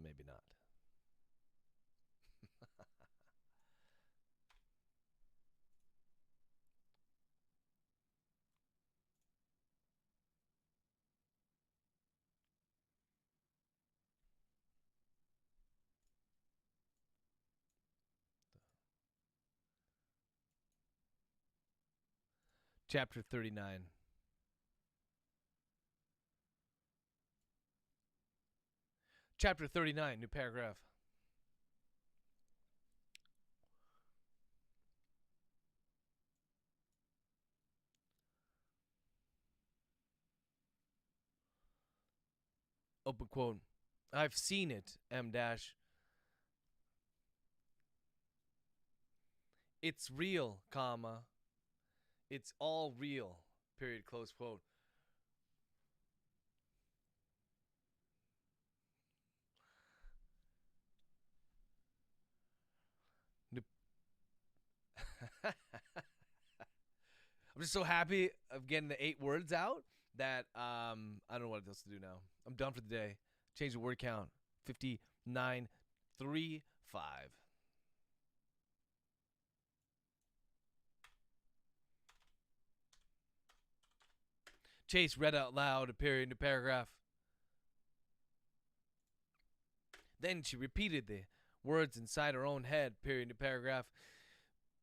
Speaker 1: Maybe not. Chapter 39. Chapter 39, new paragraph. Open quote. I've seen it, M dash. It's real, comma. It's all real, period, close quote. I'm just so happy of getting the 8 words out that I don't know what else to do now. I'm done for the day. Change the word count. 5935. Chase read out loud a period into paragraph. Then she repeated the words inside her own head, period into paragraph.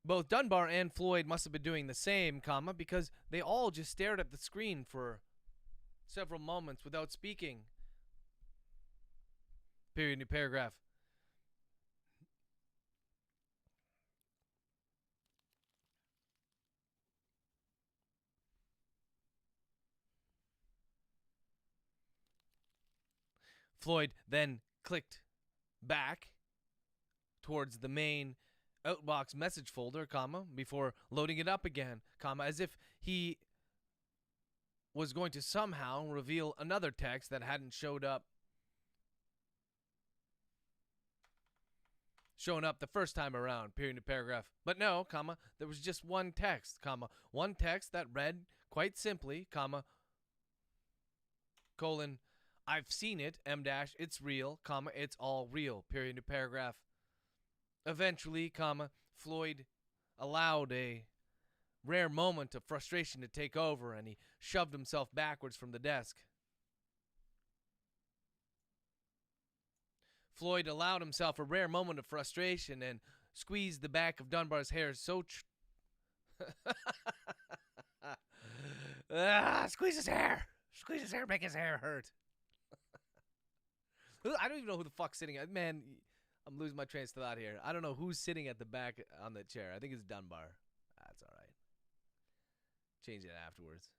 Speaker 1: Both Dunbar and Floyd must have been doing the same, comma, because they all just stared at the screen for several moments without speaking. Period into paragraph. Floyd then clicked back towards the main Outbox message folder, comma, before loading it up again, comma, as if he was going to somehow reveal another text that hadn't shown up the first time around, period into paragraph. But no, comma, there was just one text, comma, one text that read quite simply, comma, colon, I've seen it, M dash, it's real, comma, it's all real, period into paragraph. Eventually, comma, Floyd allowed a rare moment of frustration to take over, and he shoved himself backwards from the desk. Floyd allowed himself a rare moment of frustration and squeezed the back of Dunbar's hair so squeeze his hair! Squeeze his hair, make his hair hurt. I don't even know who the fuck's sitting at. Man, I'm losing my train of thought here. I don't know who's sitting at the back on the chair. I think it's Dunbar. That's all right. Change it afterwards.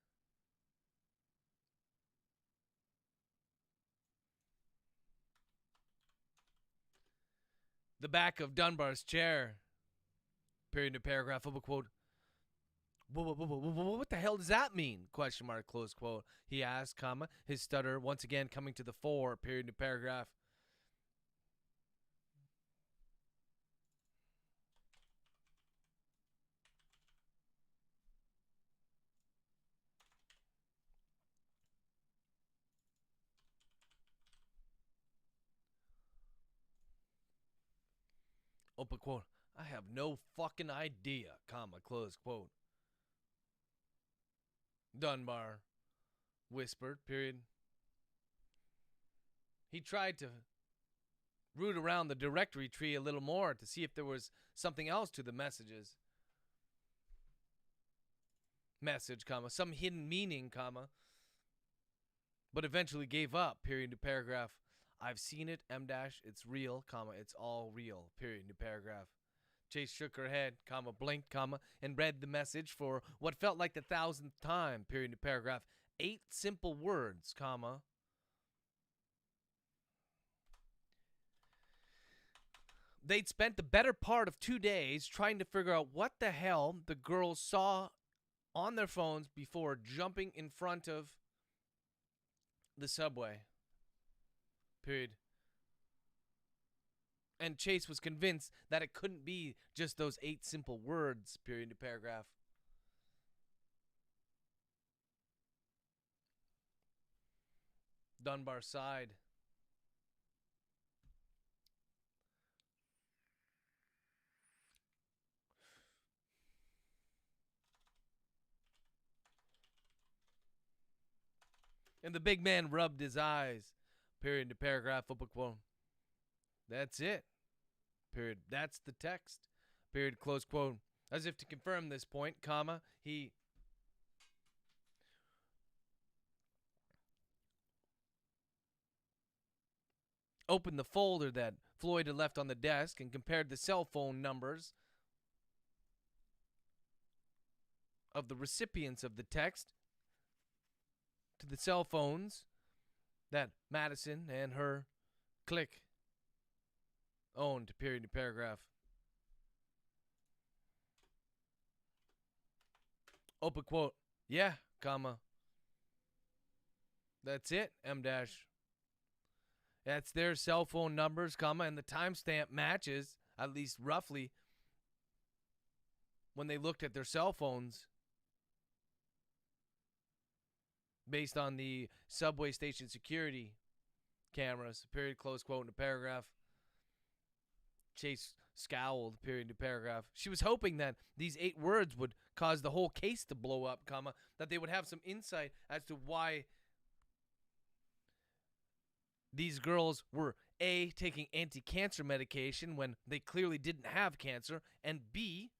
Speaker 1: The back of Dunbar's chair. Period to paragraph. Open quote. What the hell does that mean? Question mark. Close quote. He asked, comma, his stutter once again coming to the fore. Period to paragraph. Open quote. I have no fucking idea, comma, close quote. Dunbar whispered, period. He tried to root around the directory tree a little more to see if there was something else to the messages. Message, comma, some hidden meaning, comma, but eventually gave up, period to paragraph. I've seen it, M dash, it's real, comma, it's all real, period to paragraph. Chase shook her head, comma, blinked, comma, and read the message for what felt like the 1,000th time, period to paragraph. 8 simple words, comma. They'd spent the better part of 2 days trying to figure out what the hell the girls saw on their phones before jumping in front of the subway. Period. And Chase was convinced that it couldn't be just those 8 simple words, period to paragraph. Dunbar sighed. And the big man rubbed his eyes. Period to paragraph. Open quote. That's it. Period. That's the text. Period. Close quote. As if to confirm this point, comma, he opened the folder that Floyd had left on the desk and compared the cell phone numbers of the recipients of the text to the cell phones that Madison and her clique owned, period and paragraph. Open quote. Yeah, comma. That's it, M dash. That's their cell phone numbers, comma, and the timestamp matches, at least roughly, when they looked at their cell phones based on the subway station security cameras, period, close quote, in a paragraph. Chase scowled, period, to paragraph. She was hoping that these 8 words would cause the whole case to blow up, comma, that they would have some insight as to why these girls were A, taking anti-cancer medication when they clearly didn't have cancer, and B,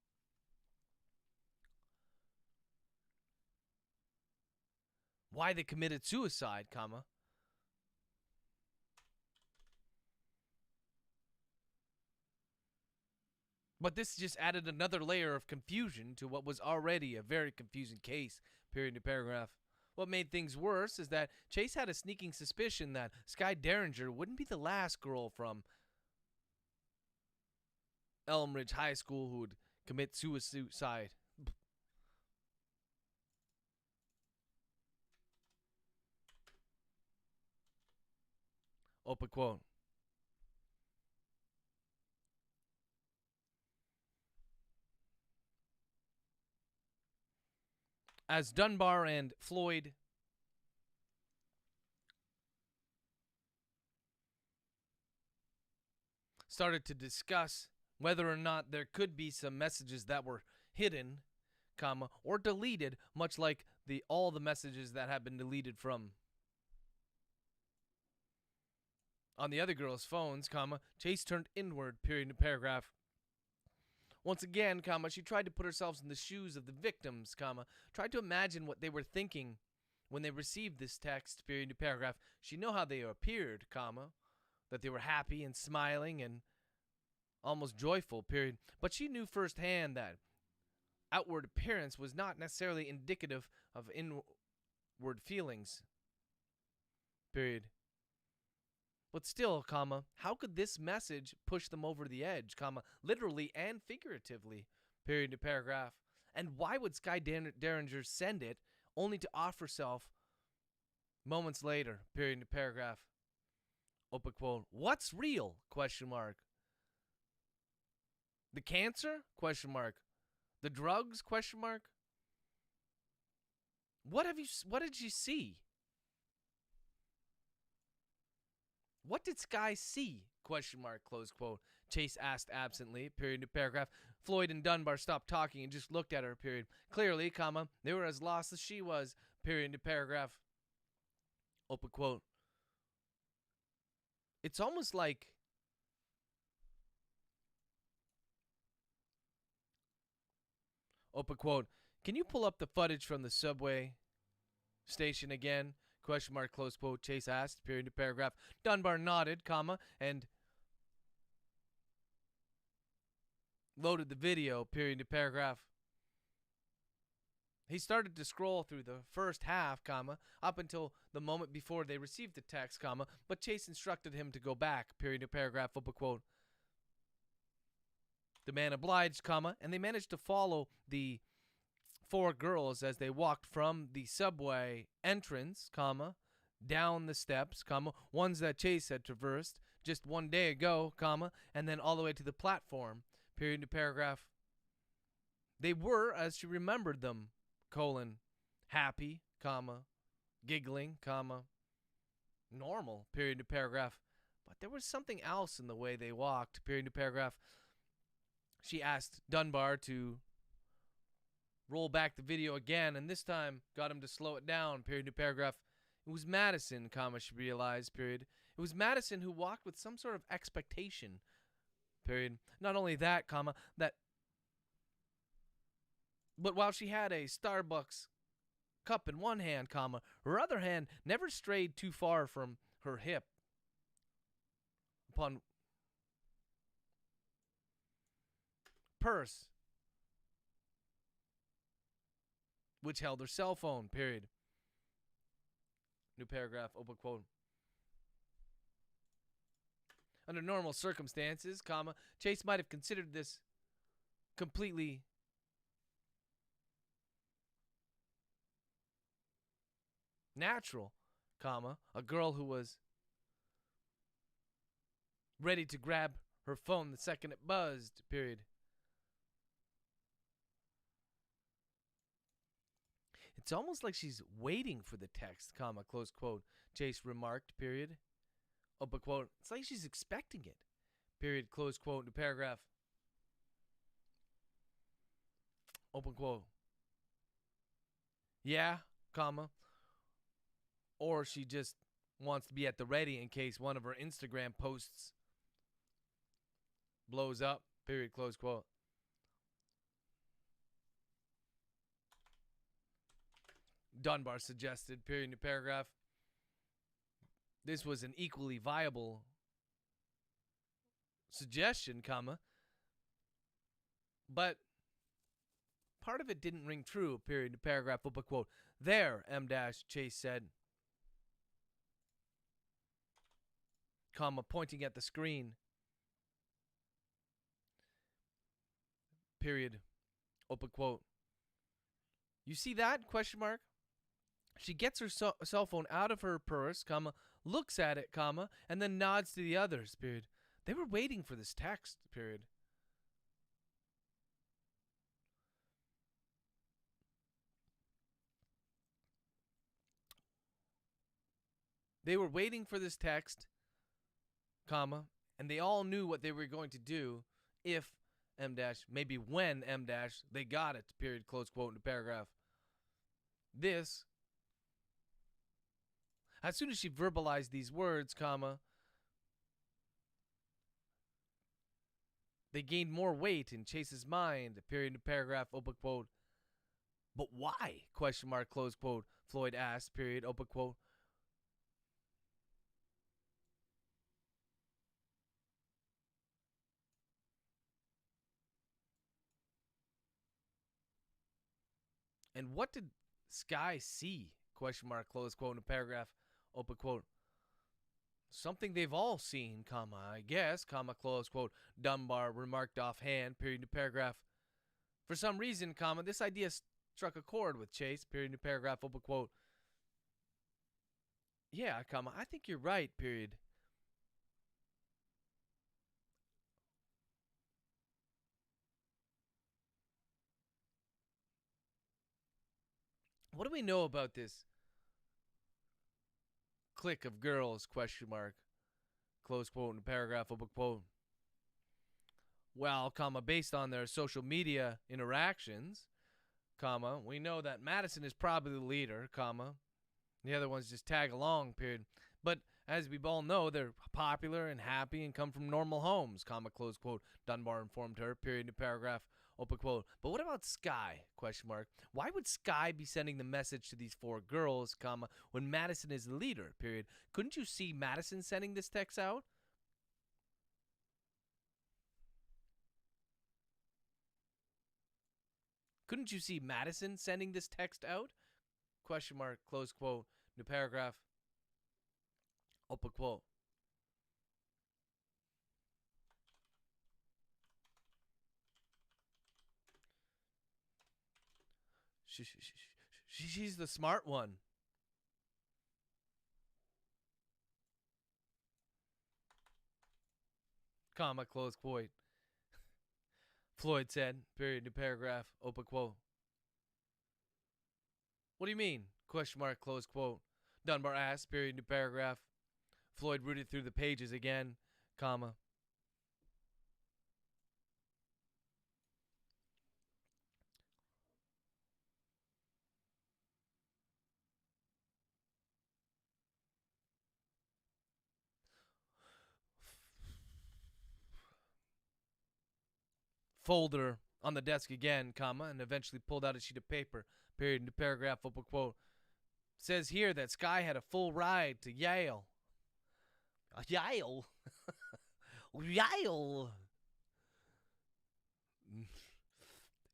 Speaker 1: why they committed suicide, comma. But this just added another layer of confusion to what was already a very confusing case, period to paragraph. What made things worse is that Chase had a sneaking suspicion that Sky Derringer wouldn't be the last girl from Elmridge High School who would commit suicide. Open quote. As Dunbar and Floyd started to discuss whether or not there could be some messages that were hidden, comma, or deleted, much like all the messages that have been deleted from on the other girls' phones, comma, Chase turned inward, period and paragraph. Once again, comma, she tried to put herself in the shoes of the victims, comma, tried to imagine what they were thinking when they received this text, period and paragraph. She knew how they appeared, comma, that they were happy and smiling and almost joyful, period. But she knew firsthand that outward appearance was not necessarily indicative of inward feelings, period. But still, comma, how could this message push them over the edge, comma, literally and figuratively, period to paragraph? And why would Sky Derringer send it only to off herself moments later, period to paragraph? Open quote. What's real? Question mark. The cancer? Question mark. The drugs? Question mark. What did you see? What did Sky see? Question mark, close quote. Chase asked absently, period to paragraph. Floyd and Dunbar stopped talking and just looked at her, period. Clearly, comma, they were as lost as she was, period to paragraph. Open quote. It's almost like open quote. Can you pull up the footage from the subway station again? Question mark, close quote. Chase asked, period to paragraph. Dunbar nodded, comma, and loaded the video, period to paragraph. He started to scroll through the first half, comma, up until the moment before they received the text, comma, but Chase instructed him to go back, period to paragraph, open quote. The man obliged, comma, and they managed to follow the 4 girls as they walked from the subway entrance, comma, down the steps, comma, ones that Chase had traversed just one day ago, comma, and then all the way to the platform, period to paragraph. They were, as she remembered them, colon, happy, comma, giggling, comma, normal, period to paragraph. But there was something else in the way they walked, period to paragraph. She asked Dunbar to roll back the video again, and this time got him to slow it down, period to paragraph. It was Madison, comma, she realized, period. It was Madison who walked with some sort of expectation, period. Not only that, comma, but while she had a Starbucks cup in one hand, comma, her other hand never strayed too far from her hip. upon purse, which held her cell phone, period. New paragraph, open quote. Under normal circumstances, comma, Chase might have considered this completely natural, comma, a girl who was ready to grab her phone the second it buzzed, period. It's almost like she's waiting for the text, comma, close quote, Chase remarked, period. Open quote. It's like she's expecting it, period, close quote, new paragraph. Open quote. Yeah, comma. Or she just wants to be at the ready in case one of her Instagram posts blows up, period, close quote. Dunbar suggested, period, new paragraph. This was an equally viable suggestion, comma, but part of it didn't ring true, period, new paragraph, open quote. There, M dash Chase said, comma, pointing at the screen, period, open quote. You see that, question mark? She gets her cell phone out of her purse, comma, looks at it, comma, and then nods to the others, period. They were waiting for this text, period. They were waiting for this text, comma, and they all knew what they were going to do if M dash, maybe when M dash, they got it, period, close quote, in the paragraph. This, as soon as she verbalized these words, comma, they gained more weight in Chase's mind, period, in the paragraph, open quote. But why? Question mark, close quote, Floyd asked, period, open quote. And what did Sky see? Question mark, close quote, in the paragraph, open quote. Something they've all seen, comma, I guess, comma, close quote, Dunbar remarked offhand, period, in the paragraph. For some reason, comma, this idea struck a chord with Chase, period, in the paragraph, open quote. Yeah, comma, I think you're right, period. What do we know about this clique of girls, question mark, close quote, in the paragraph, open quote? Well, comma, based on their social media interactions, comma, we know that Madison is probably the leader, comma. The other ones just tag along, period. But as we all know, they're popular and happy and come from normal homes, comma, close quote, Dunbar informed her, period, new paragraph, open quote. But what about Sky, question mark? Why would Sky be sending the message to these four girls, comma, when Madison is the leader, period? Couldn't you see Madison sending this text out? Couldn't you see Madison sending this text out? Question mark, close quote, new paragraph, open quote. She's the smart one. Comma, close quote. Floyd said, period, new paragraph, open quote. What do you mean? Question mark, close quote. Dunbar asked, period, new paragraph. Floyd rooted through the pages again, comma. Folder on the desk again, comma, and eventually pulled out a sheet of paper, period, new paragraph, open quote. Says here that Sky had a full ride to Yale. Yale? Yale.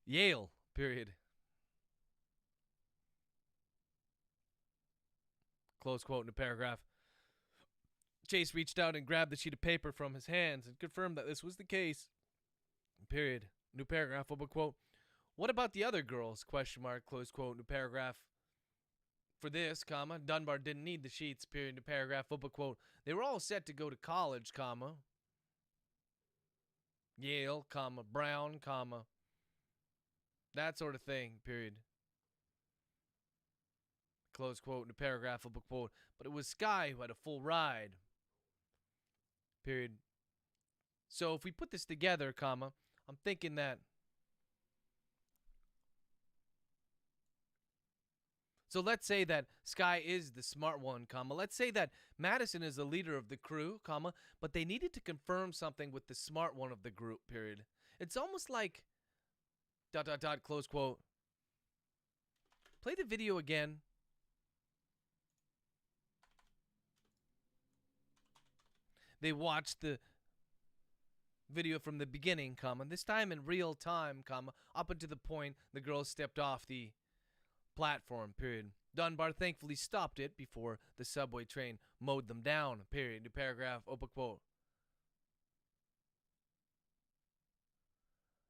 Speaker 1: Yale, period. Close quote in the paragraph. Chase reached out and grabbed the sheet of paper from his hands and confirmed that this was the case. Period. New paragraph, open quote. What about the other girls? Question mark, close quote, new paragraph. For this, comma, Dunbar didn't need the sheets, period, new paragraph, open quote. They were all set to go to college, comma. Yale, comma, Brown, comma. That sort of thing, period. Close quote, new paragraph, open quote. But it was Sky who had a full ride. Period. So if we put this together, comma, I'm thinking that. So let's say that Sky is the smart one, comma. Let's say that Madison is the leader of the crew, comma, but they needed to confirm something with the smart one of the group, period. It's almost like ... close quote. Play the video again. They watched the video from the beginning, comma, this time in real time, comma, up until the point the girls stepped off the platform, period. Dunbar thankfully stopped it before the subway train mowed them down, period. New paragraph, open quote.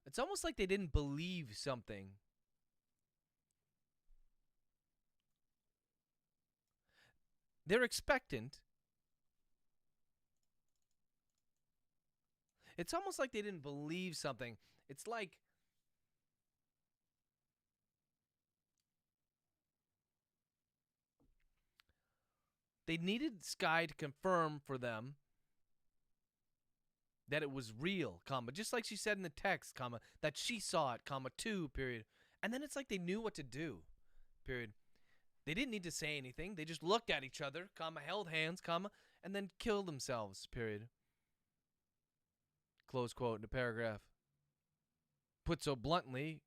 Speaker 1: It's almost like they didn't believe something. They're expectant. It's almost like they didn't believe something. It's like they needed Sky to confirm for them that it was real, comma, just like she said in the text, comma, that she saw it, comma, too, period. And then it's like they knew what to do, period. They didn't need to say anything. They just looked at each other, comma, held hands, comma, and then killed themselves, period. Close quote in the paragraph. Put so bluntly,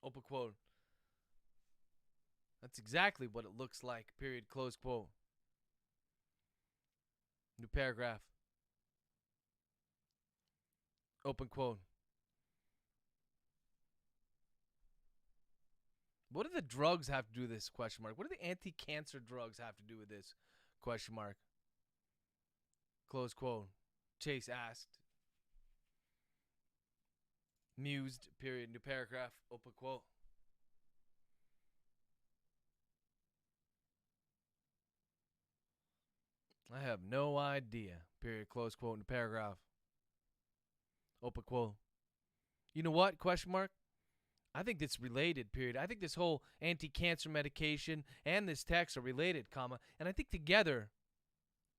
Speaker 1: open quote. That's exactly what it looks like, period, close quote. New paragraph. Open quote. What do the drugs have to do with this, question mark? What do the anti-cancer drugs have to do with this, question mark? Close quote. Chase asked. Mused, period, new paragraph, open quote. I have no idea, period, close quote, new paragraph. Open quote. You know what, question mark? I think it's related, period. I think this whole anti-cancer medication and this text are related, comma, and I think together,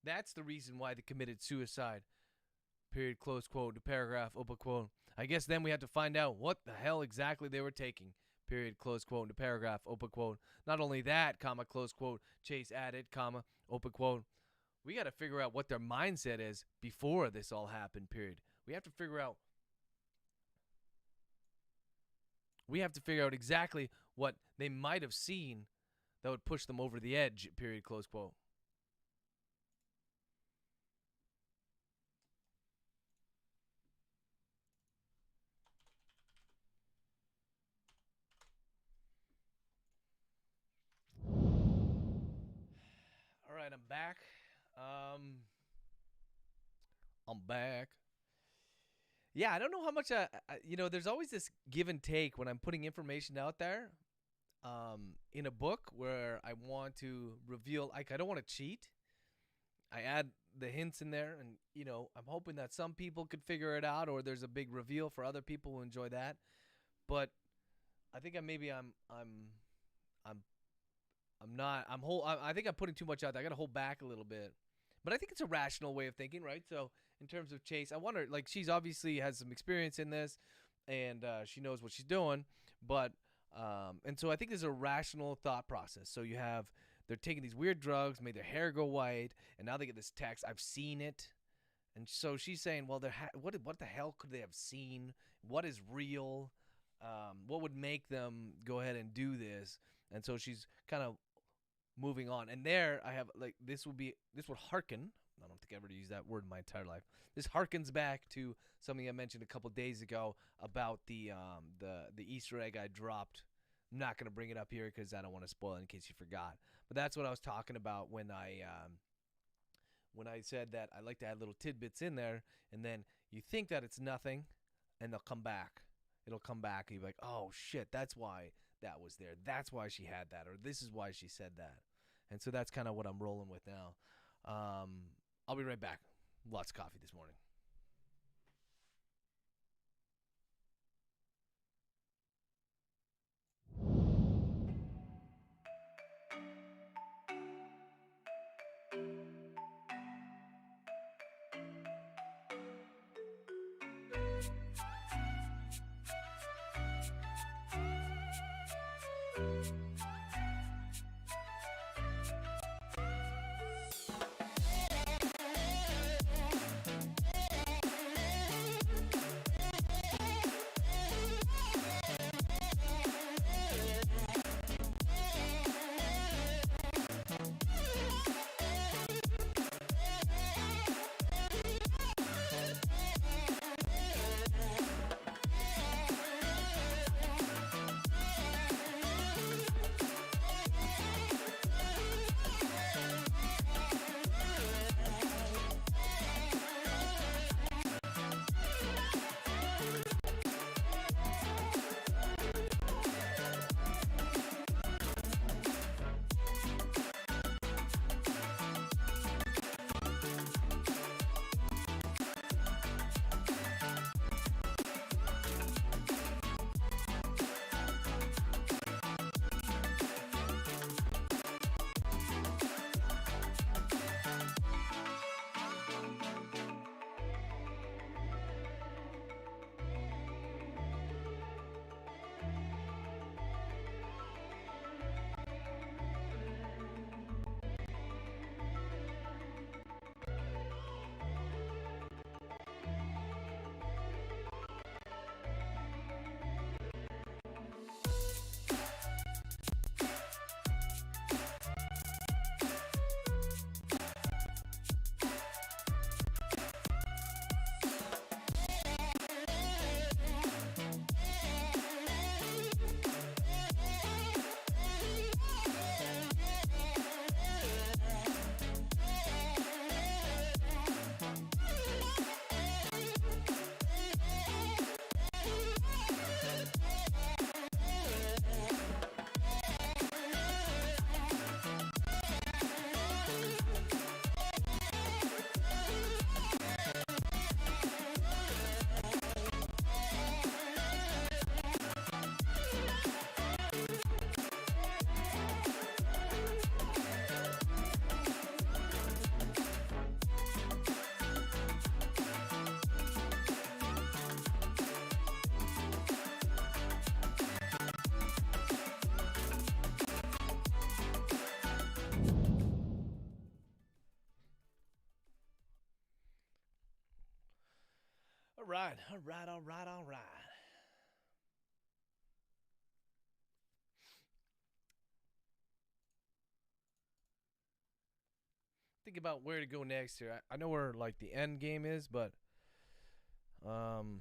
Speaker 1: that's the reason why they committed suicide, period, close quote, new paragraph, open quote. I guess then we have to find out what the hell exactly they were taking, period, close quote, new paragraph, open quote. Not only that, comma, close quote, Chase added, comma, open quote. We got to figure out what their mindset is before this all happened, period. We have to figure out exactly what they might have seen that would push them over the edge, period, close quote. All right, I'm back. I'm back. Yeah, I don't know how much, there's always this give and take when I'm putting information out there in a book where I want to reveal, like, I don't want to cheat. I add the hints in there, and, I'm hoping that some people could figure it out, or there's a big reveal for other people who enjoy that. But I think I think I'm putting too much out there. I got to hold back a little bit. But I think it's a rational way of thinking, right? So in terms of Chase, I wonder, like, she's obviously has some experience in this, and she knows what she's doing. But and so I think there's a rational thought process. So they're taking these weird drugs, made their hair go white, and now they get this text. I've seen it. And so she's saying, well, what the hell could they have seen? What is real? What would make them go ahead and do this? And so she's kind of moving on. And there I have like this would harken. I don't think I ever used that word in my entire life. This harkens back to something I mentioned a couple days ago about the Easter egg I dropped. I'm not gonna bring it up here because I don't want to spoil it in case you forgot. But that's what I was talking about when I said that I like to add little tidbits in there, and then you think that it's nothing, and they'll come back. It'll come back, and you'll be like, oh shit, that's why that was there. That's why she had that, or this is why she said that. And so that's kind of what I'm rolling with now. I'll be right back. Lots of coffee this morning. All right. Think about where to go next here. I know where like the end game is, but um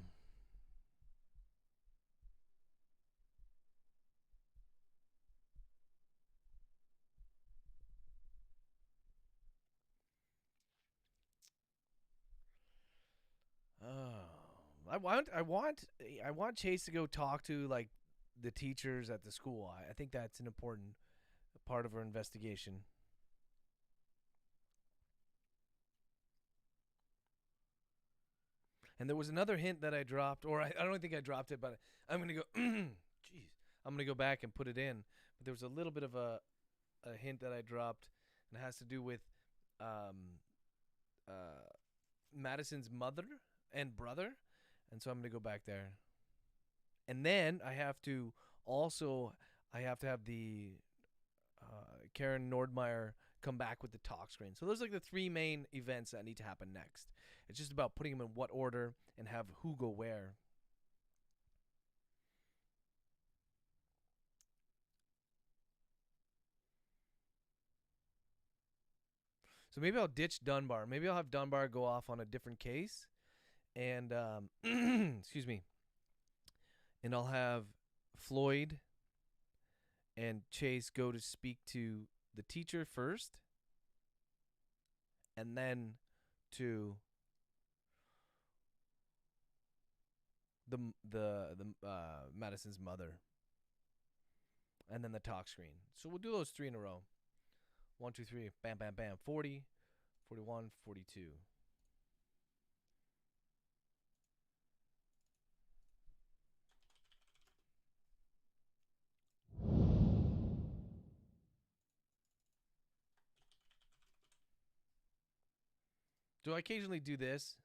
Speaker 1: I want Chase to go talk to like the teachers at the school. I think that's an important part of our investigation. And there was another hint that I dropped, or I don't think I dropped it, but I'm gonna go. Jeez, I'm gonna go back and put it in. But there was a little bit of a hint that I dropped, and it has to do with Madison's mother and brother, and so I'm gonna go back there. And then I have to have the Karen Nordmeyer come back with the talk screen. So those are like the three main events that need to happen next. It's just about putting them in what order and have who go where. So maybe I'll ditch Dunbar. Maybe I'll have Dunbar go off on a different case, and excuse me, and I'll have Floyd and Chase go to speak to the teacher first, and then to Madison's mother, and then the talk screen. So we'll do those 3 in a row. 1, 2, 3, bam, bam, bam. 40, 41, 42. Do I occasionally do this?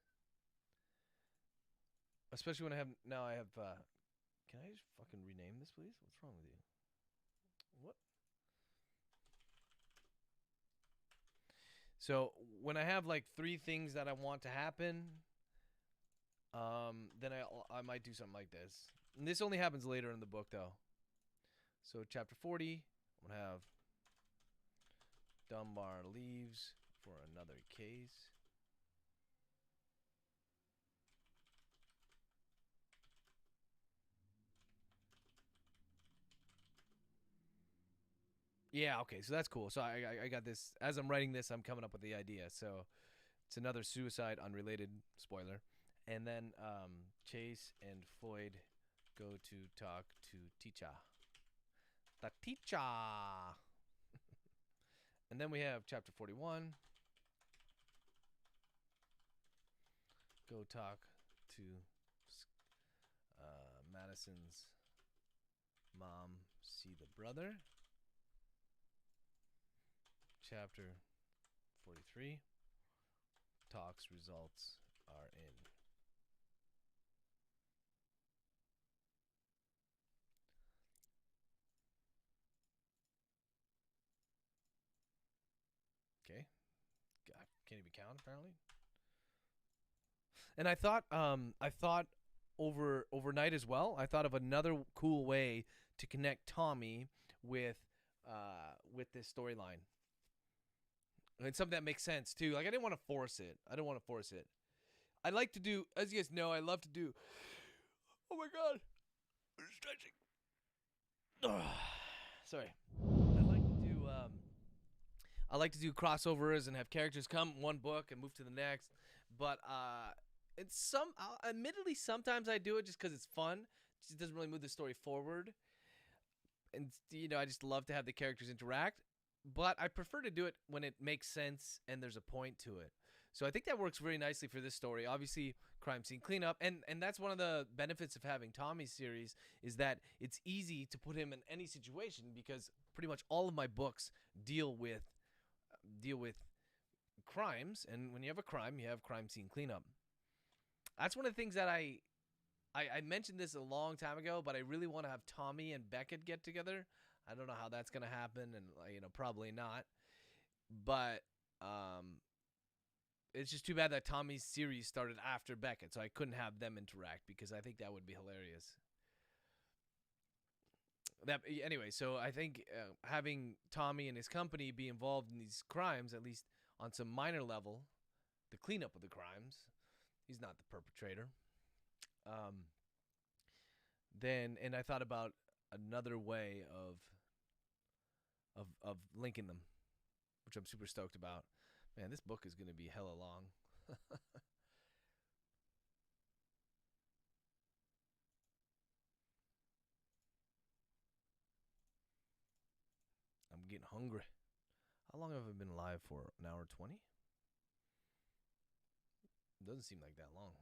Speaker 1: Especially when I have can I just fucking rename this, please? What's wrong with you? What? So when I have like 3 things that I want to happen, then I might do something like this. And this only happens later in the book, though. So chapter 40, I'm gonna have Dunbar leaves for another case. Yeah, okay, so that's cool. So I got this. As I'm writing this, I'm coming up with the idea. So it's another suicide, unrelated, spoiler. And then Chase and Floyd go to talk to teacher. The teacher. And then we have chapter 41. Go talk to Madison's mom, see the brother. Chapter 43. Talks results are in. Okay. God, can't even count apparently. And I thought overnight as well, I thought of another cool way to connect Tommy with this storyline. And something that makes sense too. Like I didn't want to force it. I like to do, as you guys know, I love to do. Oh my god, I'm stretching. Sorry. I like to do crossovers and have characters come one book and move to the next. But admittedly, sometimes I do it just because it's fun. It just doesn't really move the story forward. And I just love to have the characters interact. But I prefer to do it when it makes sense and there's a point to it. So I think that works very nicely for this story. Obviously, crime scene cleanup, and that's one of the benefits of having Tommy's series is that it's easy to put him in any situation because pretty much all of my books deal with crimes, and when you have a crime, you have crime scene cleanup. That's one of the things that I mentioned this a long time ago, but I really want to have Tommy and Beckett get together. I don't know how that's gonna happen, and probably not. But it's just too bad that Tommy's series started after Beckett, so I couldn't have them interact because I think that would be hilarious. Anyway, so I think having Tommy and his company be involved in these crimes, at least on some minor level, the cleanup of the crimes. He's not the perpetrator. And I thought about another way of linking them, which I'm super stoked about. Man, this book is going to be hella long. I'm getting hungry. How long have I been live for? An hour 20? It doesn't seem like that long.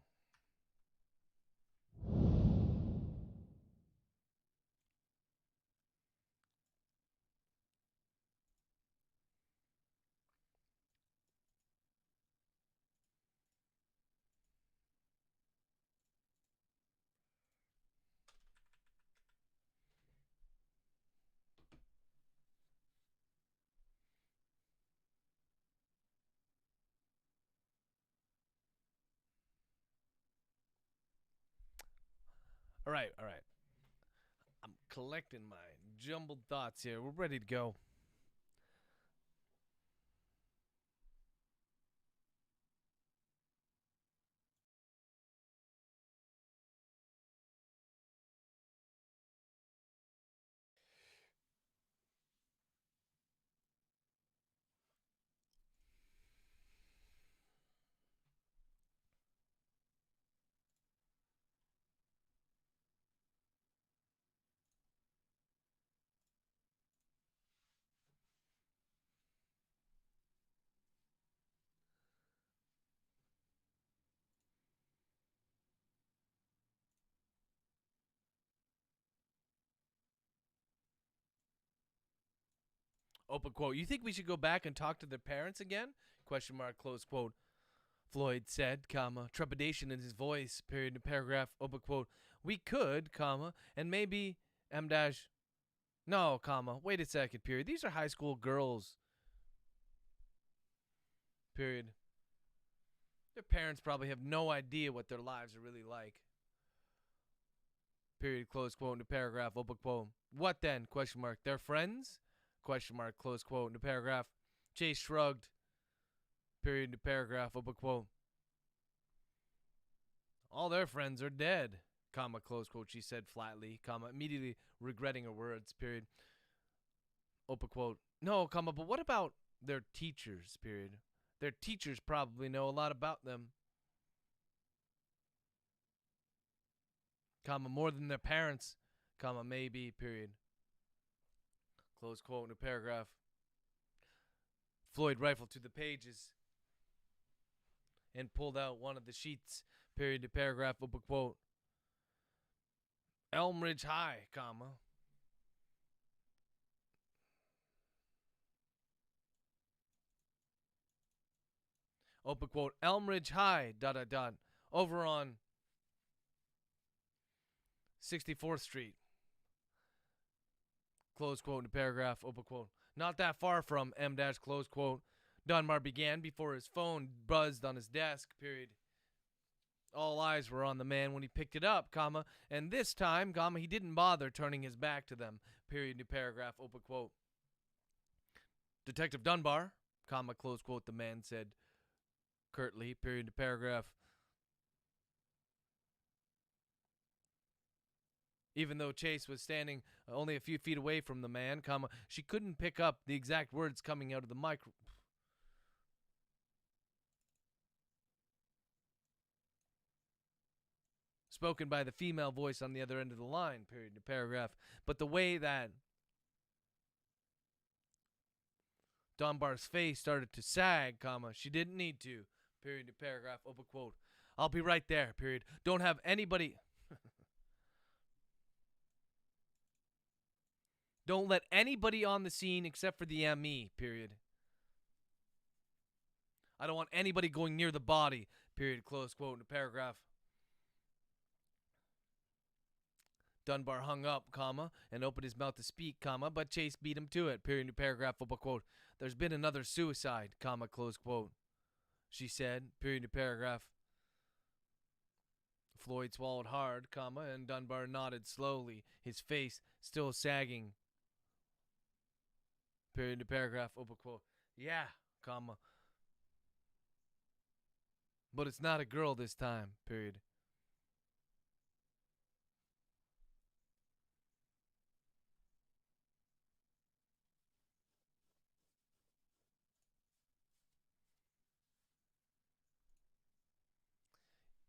Speaker 1: All right. I'm collecting my jumbled thoughts here. We're ready to go. Open quote. You think we should go back and talk to their parents again? Question mark, close quote. Floyd said, comma, trepidation in his voice, period, in paragraph, open quote. We could, comma, and maybe, M dash, no, comma, wait a second, period. These are high school girls, period. Their parents probably have no idea what their lives are really like. Period, close quote, into paragraph, open quote. What then, question mark, their friends? Question mark, close quote, into paragraph. Chase shrugged. Period, into paragraph, open quote. All their friends are dead, comma, close quote, she said flatly, comma, immediately regretting her words, period. Open quote. No, comma, but what about their teachers, period? Their teachers probably know a lot about them. Comma, more than their parents, comma, maybe, period. Close quote in a paragraph. Floyd rifled through the pages and pulled out one of the sheets, period, to paragraph, open quote. Elmridge High, comma. Open quote. Elmridge High, dot, dot, dot. Over on 64th Street. Close quote in the paragraph, open quote. Not that far from M dash, close quote. Dunbar began before his phone buzzed on his desk, period. All eyes were on the man when he picked it up, comma, and this time, comma, he didn't bother turning his back to them, period, new paragraph, open quote. Detective Dunbar, comma, close quote, the man said curtly, period, new paragraph. Even though Chase was standing only a few feet away from the man, comma, she couldn't pick up the exact words coming out of the micro. Spoken by the female voice on the other end of the line, period, the paragraph. But the way that Dunbar's face started to sag, comma, she didn't need to, period, the paragraph, open quote. I'll be right there, period. Don't have anybody... Don't let anybody on the scene except for the ME, period. I don't want anybody going near the body, period, close quote, in a paragraph. Dunbar hung up, comma, and opened his mouth to speak, comma, but Chase beat him to it, period, in a paragraph, open quote. There's been another suicide, comma, close quote. She said, period, in a paragraph. Floyd swallowed hard, comma, and Dunbar nodded slowly, his face still sagging. Period, in a paragraph, open quote. Yeah, comma. But it's not a girl this time, period.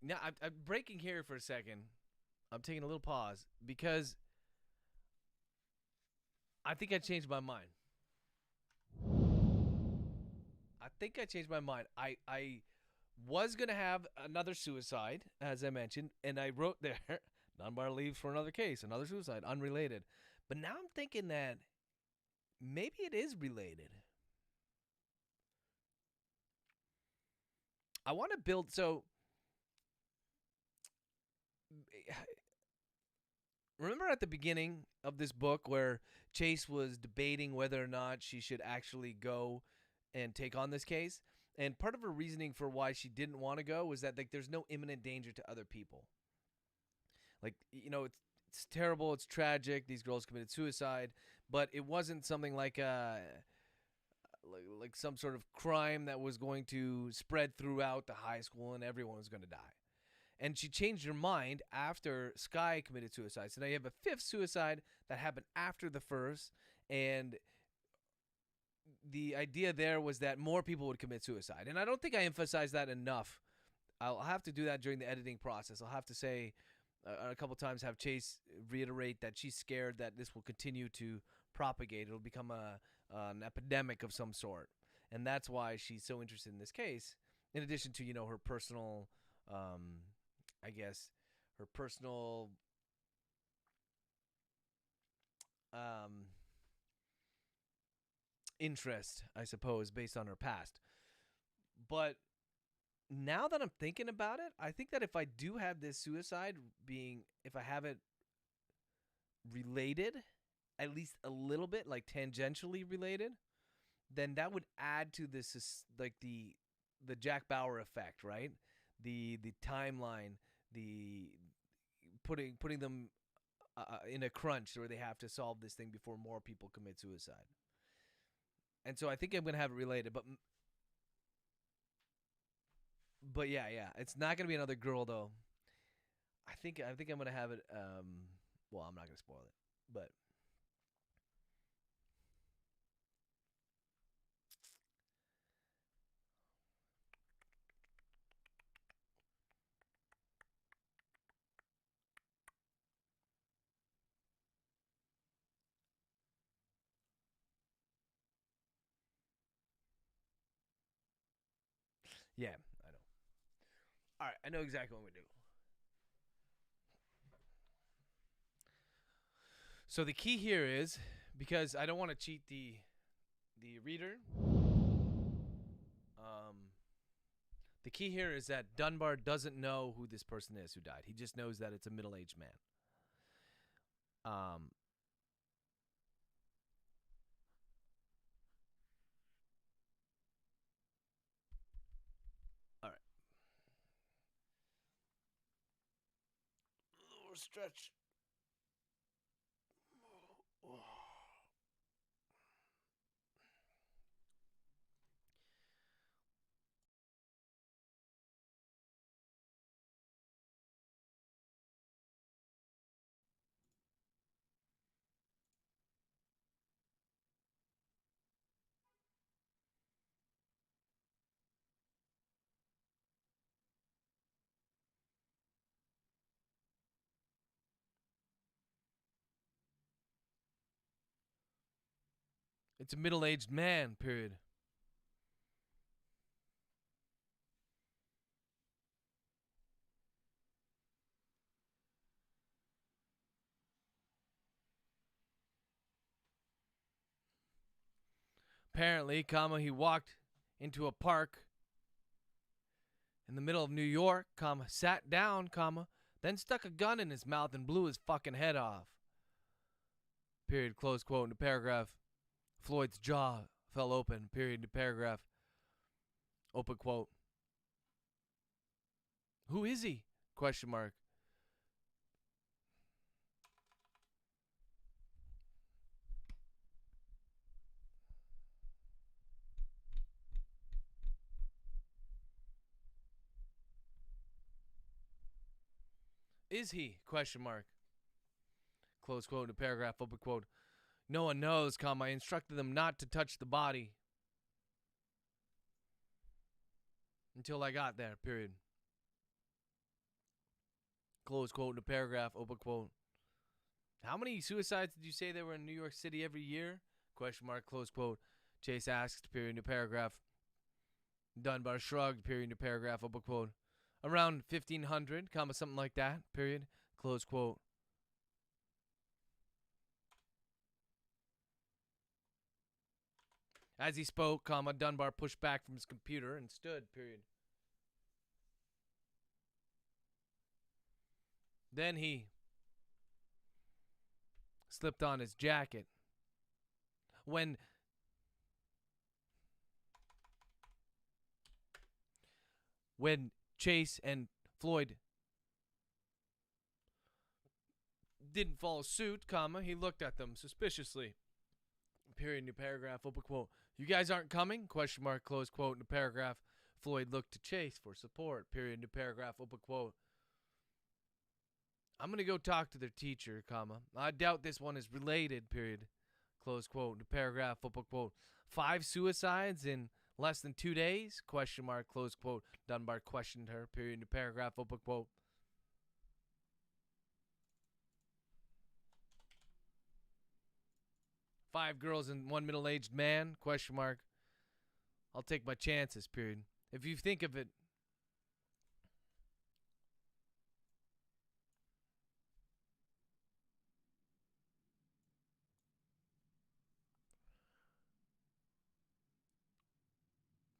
Speaker 1: Now, I'm breaking here for a second. I'm taking a little pause because I think I changed my mind. I was going to have another suicide, as I mentioned, and I wrote there, Dunbar leaves for another case, another suicide, unrelated. But now I'm thinking that maybe it is related. I want to build, so remember at the beginning of this book where Chase was debating whether or not she should actually go and take on this case? And part of her reasoning for why she didn't want to go was that like there's no imminent danger to other people. Like, you know, it's terrible, it's tragic, these girls committed suicide, but it wasn't something like like some sort of crime that was going to spread throughout the high school and everyone was going to die. And she changed her mind after Sky committed suicide. So now you have a fifth suicide that happened after the first, and the idea there was that more people would commit suicide. And I don't think I emphasized that enough. I'll have to do that during the editing process. I'll have to say a couple times, have Chase reiterate that she's scared that this will continue to propagate. It'll become an epidemic of some sort. And that's why she's so interested in this case, in addition to, you know, her personal, I guess, her personal interest, I suppose, based on her past. But now that I'm thinking about it, I think that if I do have this suicide if I have it related, at least a little bit, like tangentially related, then that would add to this, like the Jack Bauer effect, right? The timeline, the putting them in a crunch where they have to solve this thing before more people commit suicide. And so I think I'm gonna have it related, but yeah, it's not gonna be another girl though. I think I'm gonna have it. Well, I'm not gonna spoil it, but yeah, I know. All right, I know exactly what we do. So the key here is, because I don't want to cheat the reader. The key here is that Dunbar doesn't know who this person is who died. He just knows that it's a middle-aged man. All right. Lower stretch. It's a middle-aged man, period. Apparently, he walked into a park in the middle of New York, sat down, then stuck a gun in his mouth and blew his fucking head off. Period, close quote in the paragraph. Floyd's jaw fell open, period, in the paragraph. Open quote. Who is he? Question mark. Is he? Question mark. Close quote in the paragraph. Open quote. No one knows, I instructed them not to touch the body until I got there, period. Close quote in the paragraph. Open quote. How many suicides did you say there were in New York City every year? Question mark. Close quote. Chase asked, period in the paragraph. Dunbar shrugged, period in the paragraph. Open quote. Around 1,500, something like that, period. Close quote. As he spoke, Dunbar pushed back from his computer and stood, period. Then he slipped on his jacket. When Chase and Floyd didn't follow suit, he looked at them suspiciously. Period in the paragraph. Open quote. You guys aren't coming? Question mark. Close quote in the paragraph. Floyd looked to Chase for support. Period in the paragraph. Open quote. I'm going to go talk to their teacher, I doubt this one is related, period. Close quote in the paragraph. Open quote. 5 suicides in less than 2 days? Question mark. Close quote. Dunbar questioned her. Period in the paragraph. Open quote. Five girls and one middle-aged man? Question mark. I'll take my chances, period. If you think of it,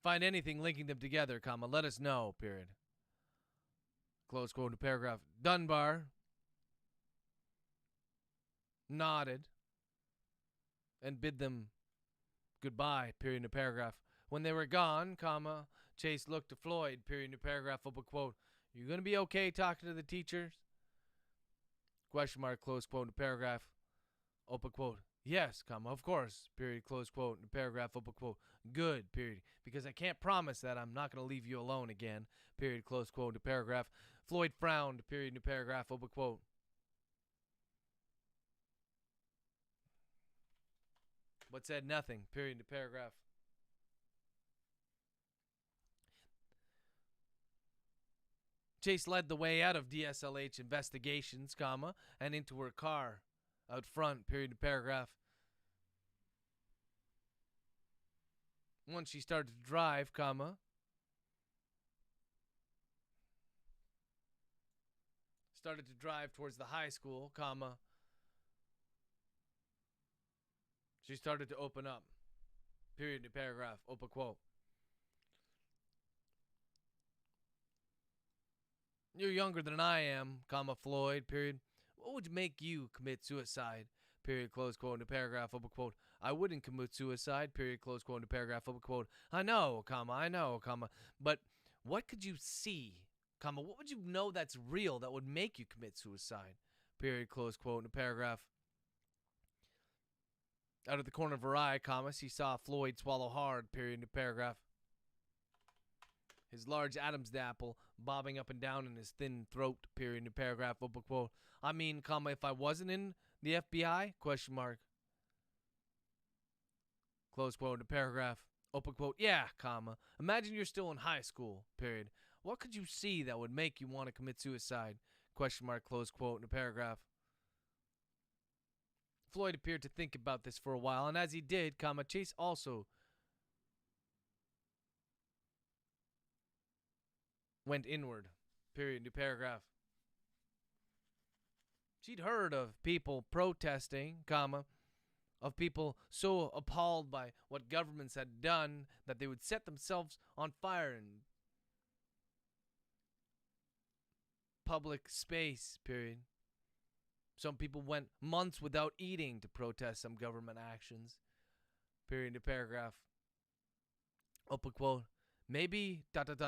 Speaker 1: Find anything linking them together, comma, let us know, period. Close quote in paragraph. Dunbar nodded and bid them goodbye, period in paragraph. When they were gone, comma, Chase looked to Floyd, period in paragraph, open quote. You gonna be okay talking to the teachers? Question mark, close quote in paragraph, open quote. Yes, comma, of course, period, close quote in paragraph, open quote. Good, period, because I can't promise that I'm not gonna leave you alone again, period, close quote in paragraph. Floyd frowned, period in paragraph, open quote. But said nothing, period in paragraph. Chase led the way out of DSLH investigations, comma, and into her car out front, period in paragraph. Once she started to drive, comma, towards the high school, comma, she started to open up, period in paragraph, open quote. You're younger than I am, comma, Floyd, period. What would make you commit suicide, period, close quote, in a paragraph, open quote. I wouldn't commit suicide, period, close quote, in a paragraph, open quote. I know, comma, but what could you see, comma, what would you know that's real that would make you commit suicide, period, close quote, in a paragraph. Out of the corner of her eye, comma, she saw Floyd swallow hard, period, in a paragraph. His large Adam's apple bobbing up and down in his thin throat, period, in a paragraph, open quote. I mean, comma, if I wasn't in the FBI, question mark. Close quote in a paragraph, open quote. Yeah, comma. Imagine you're still in high school, period. What could you see that would make you want to commit suicide? Question mark, close quote in a paragraph. Floyd appeared to think about this for a while, and as he did, comma, Chase also went inward, period, new paragraph. She'd heard of people protesting, comma, of people so appalled by what governments had done that they would set themselves on fire in public space, period. Some people went months without eating to protest some government actions, period, new paragraph. Open quote. Maybe,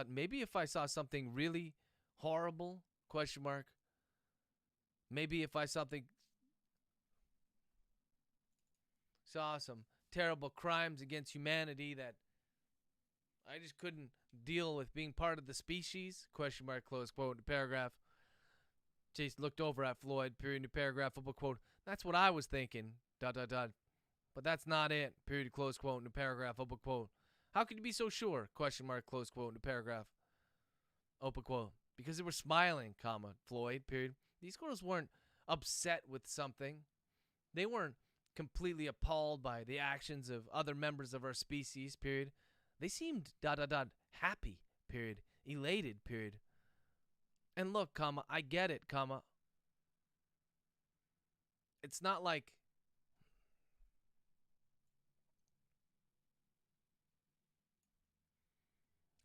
Speaker 1: maybe if I saw something really horrible, question mark. Maybe if I saw some terrible crimes against humanity that I just couldn't deal with being part of the species, question mark, close quote, in paragraph. Chase looked over at Floyd, period, new paragraph, open quote. That's what I was thinking, But that's not it, period, close quote, in a paragraph, open quote. How could you be so sure? Question mark, close quote, in a paragraph. Open quote. Because they were smiling, comma, Floyd, period. These girls weren't upset with something. They weren't completely appalled by the actions of other members of our species, period. They seemed, happy, period. Elated, period. And look, comma, I get it, comma. It's not like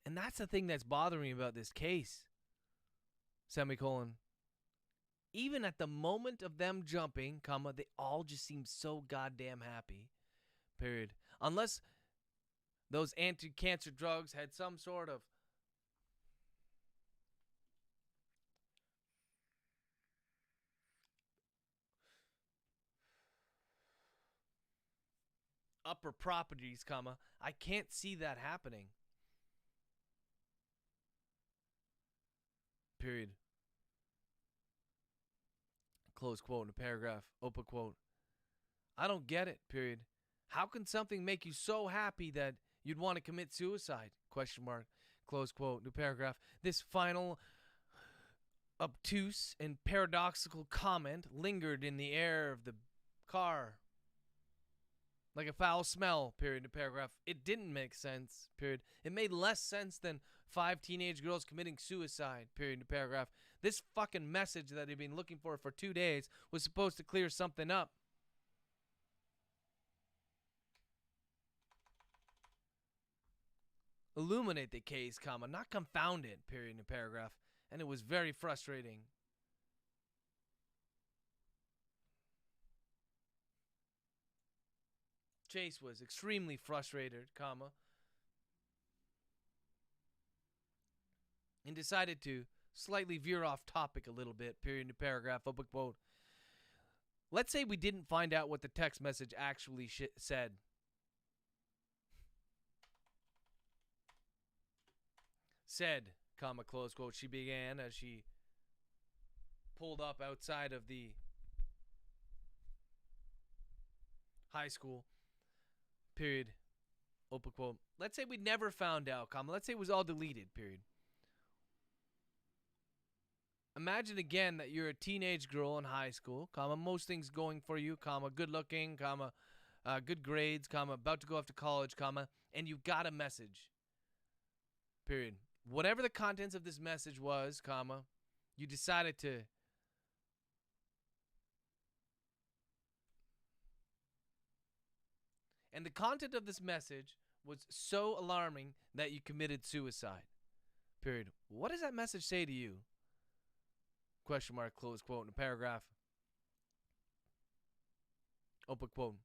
Speaker 1: and that's the thing that's bothering me about this case. Semicolon. Even at the moment of them jumping, comma, they all just seem so goddamn happy. Period. Unless those anti-cancer drugs had some sort of upper properties, comma, I can't see that happening. Period. Close quote in a paragraph. Open quote. I don't get it, period. How can something make you so happy that you'd want to commit suicide? Question mark. Close quote. New paragraph. This final obtuse and paradoxical comment lingered in the air of the car like a foul smell, period, new paragraph. It didn't make sense, period. It made less sense than 5 teenage girls committing suicide, period, new paragraph. This fucking message that they've been looking for 2 days was supposed to clear something up. illuminate the case, comma, not confound it, period, new paragraph. And it was very frustrating. Chase was extremely frustrated, comma, and decided to slightly veer off topic a little bit, period, new paragraph, open quote. Let's say we didn't find out what the text message actually said. Said, comma, close quote, she began as she pulled up outside of the high school, period, open quote. Let's say we never found out, comma, let's say it was all deleted, period. Imagine again that you're a teenage girl in high school, comma, most things going for you, comma, good looking, comma, good grades, comma, about to go off to college, comma, and you got a message, period. Whatever the contents of this message was, comma, you decided to and the content of this message was so alarming that you committed suicide, period. What does that message say to you? Question mark, close quote, in a paragraph. Open quote.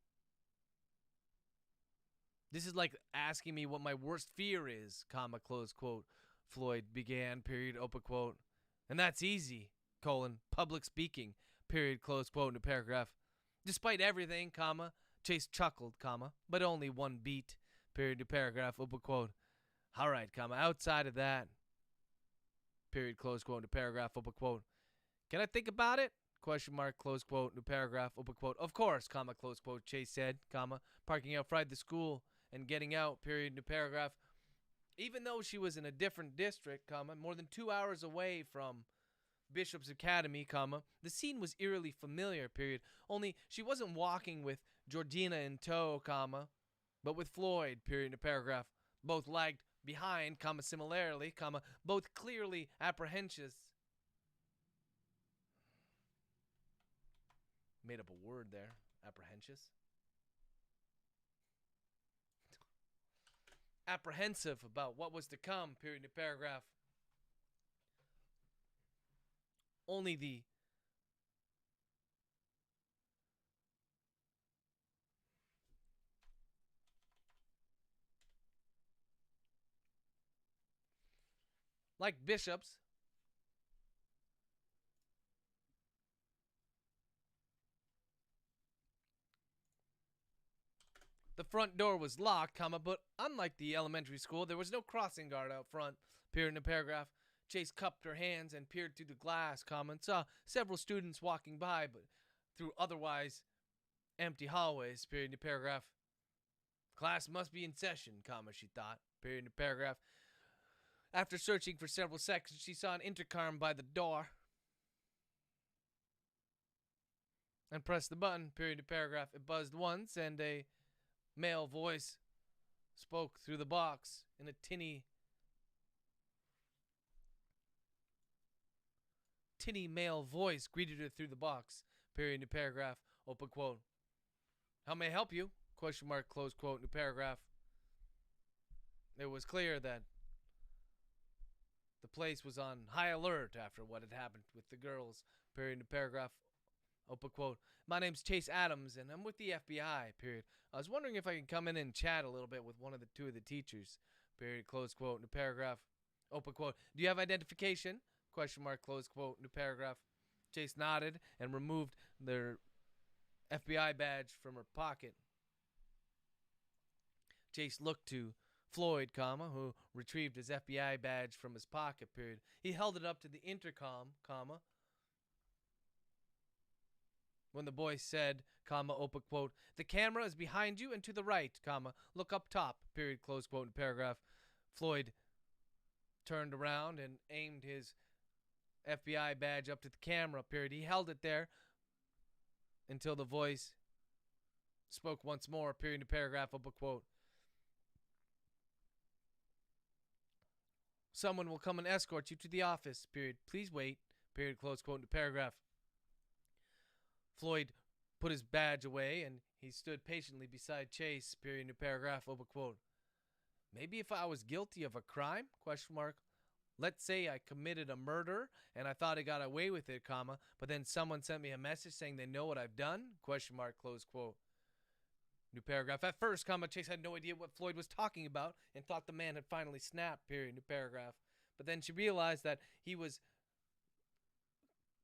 Speaker 1: This is like asking me what my worst fear is, comma, close quote. Floyd began, period, open quote. And that's easy, colon, public speaking, period, close quote, in a paragraph. Despite everything, comma, Chase chuckled, comma, but only one beat, period, to paragraph, open quote. All right, comma, outside of that, period, close quote, to paragraph, open quote. Can I think about it? Question mark, close quote, new paragraph, open quote. Of course, comma, close quote, Chase said, comma, parking outside the school and getting out, period, new paragraph. Even though she was in a different district, comma, more than 2 hours away from Bishop's Academy, comma, the scene was eerily familiar, period. Only she wasn't walking with Georgina in tow, comma, but with Floyd, period, new paragraph. Both lagged behind, comma, similarly, comma, both clearly apprehensive. Made up a word there. Apprehensive. Apprehensive about what was to come, period, in the paragraph. Only the like bishops, the front door was locked, comma, but unlike the elementary school, there was no crossing guard out front, period, in the paragraph. Chase cupped her hands and peered through the glass, comma, and saw several students walking by, but through otherwise empty hallways, period, in the paragraph. Class must be in session, comma, she thought, period, in the paragraph. After searching for several seconds, she saw an intercom by the door and pressed the button, period, in the paragraph. It buzzed once, and a male voice spoke through the box in a tinny male voice greeted her through the box, period, new paragraph, open quote. How may I help you? Question mark, close quote, new paragraph. It was clear that the place was on high alert after what had happened with the girls, period, new paragraph, open quote. My name's Chase Adams, and I'm with the FBI, period. I was wondering if I could come in and chat a little bit with one of the two of the teachers, period, close quote, new paragraph, open quote. Do you have identification? Question mark, close quote, new paragraph. Chase nodded and removed their FBI badge from her pocket. Chase looked to Floyd, comma, who retrieved his FBI badge from his pocket, period. He held it up to the intercom, comma, when the boy said, comma, open quote, the camera is behind you and to the right, comma, look up top, period, close quote, in paragraph. Floyd turned around and aimed his FBI badge up to the camera, period. He held it there until the voice spoke once more, period, in paragraph, open quote. Someone will come and escort you to the office, period. Please wait, period, close quote, in paragraph. Floyd put his badge away and he stood patiently beside Chase, period, in paragraph, open quote. Maybe if I was guilty of a crime, question mark. Let's say I committed a murder and I thought I got away with it, comma, but then someone sent me a message saying they know what I've done, question mark, close quote. New paragraph. At first, comma, Chase had no idea what Floyd was talking about and thought the man had finally snapped, period, new paragraph. But then she realized that he was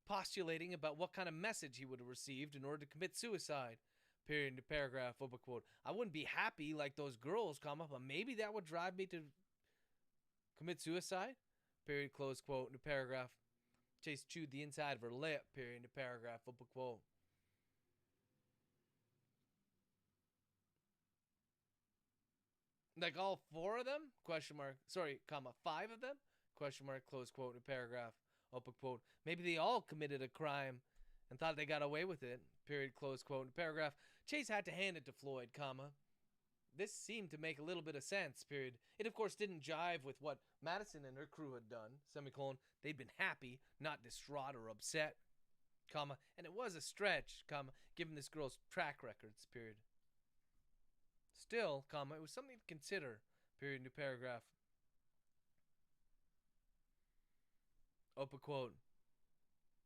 Speaker 1: postulating about what kind of message he would have received in order to commit suicide, period, new paragraph, open quote. I wouldn't be happy like those girls, comma, but maybe that would drive me to commit suicide, period, close quote, new paragraph. Chase chewed the inside of her lip, period, new paragraph, open quote. Like all four of them? Question mark. Sorry, comma, 5 of them? Question mark, close quote, new paragraph, open quote. Maybe they all committed a crime and thought they got away with it, period, close quote, new paragraph. Chase had to hand it to Floyd, comma. This seemed to make a little bit of sense, period. It, of course, didn't jive with what Madison and her crew had done, semicolon. They'd been happy, not distraught or upset, comma. And it was a stretch, comma, given this girl's track records, period. Still, comma, it was something to consider, period, new paragraph. Open quote.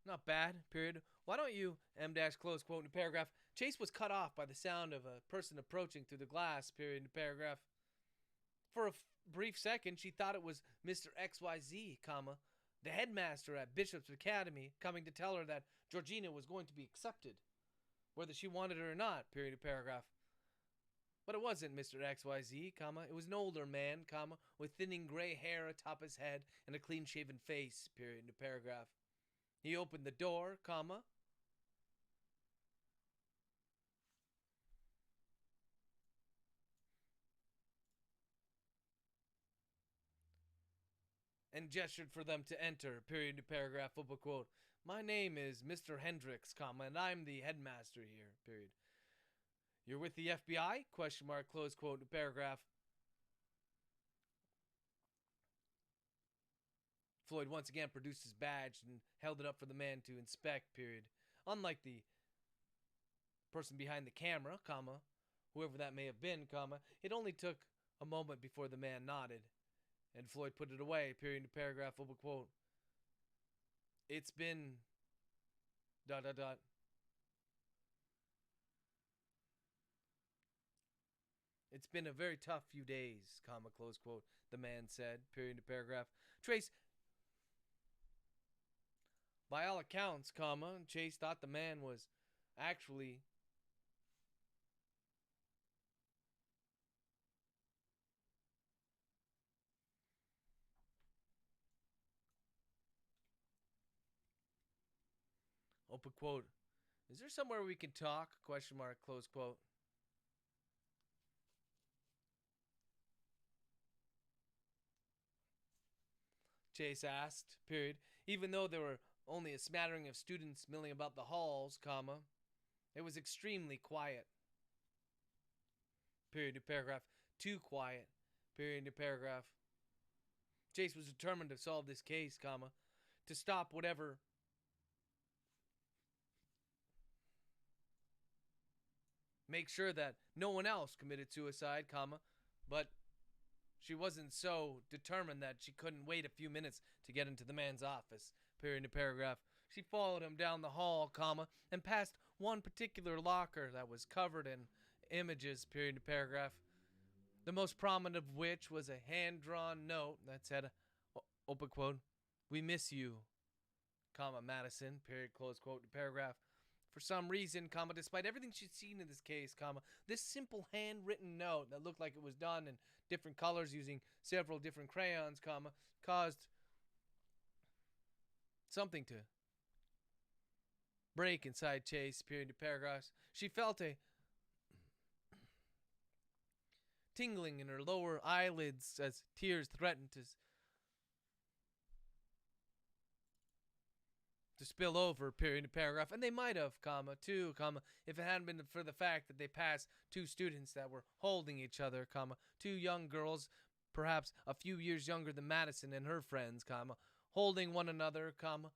Speaker 1: Not bad, period. Why don't you, M dash close quote, new paragraph. Chase was cut off by the sound of a person approaching through the glass, period, new paragraph. For a brief second, she thought it was Mr. XYZ, comma, the headmaster at Bishop's Academy, coming to tell her that Georgina was going to be accepted, whether she wanted it or not, period, new paragraph. But it wasn't Mr. XYZ, comma. It was an older man, comma, with thinning gray hair atop his head and a clean-shaven face, period, new paragraph. He opened the door, comma. And gestured for them to enter, period, new paragraph, open quote. My name is Mr. Hendricks, comma, and I'm the headmaster here, period. You're with the FBI? Question mark, close quote, new paragraph. Floyd once again produced his badge and held it up for the man to inspect, period. Unlike the person behind the camera, comma, whoever that may have been, comma, it only took a moment before the man nodded. And Floyd put it away, period, new paragraph, open quote. It's been... ... It's been a very tough few days, comma, close quote, the man said, period, new paragraph. Trace, by all accounts, comma, Chase thought the man was actually... Open quote. Is there somewhere we can talk? Question mark, close quote. Chase asked, period. Even though there were only a smattering of students milling about the halls, comma, it was extremely quiet. Period, new paragraph. Too quiet. Period, new paragraph. Chase was determined to solve this case, comma, to stop whatever... Make sure that no one else committed suicide, comma, but she wasn't so determined that she couldn't wait a few minutes to get into the man's office, period, new paragraph. She followed him down the hall, comma, and past one particular locker that was covered in images, period, new paragraph. The most prominent of which was a hand-drawn note that said, open quote, we miss you, comma, Madison, period, close quote, new paragraph. For some reason, comma, despite everything she'd seen in this case, comma, this simple handwritten note that looked like it was done in different colors using several different crayons, comma, caused something to break inside Chase, period, new paragraphs. She felt a tingling in her lower eyelids as tears threatened to spill over, period, paragraph, and they might have, comma, too, comma, if it hadn't been for the fact that they passed 2 students that were holding each other, comma, 2 young girls, perhaps a few years younger than Madison and her friends, comma, holding one another, comma,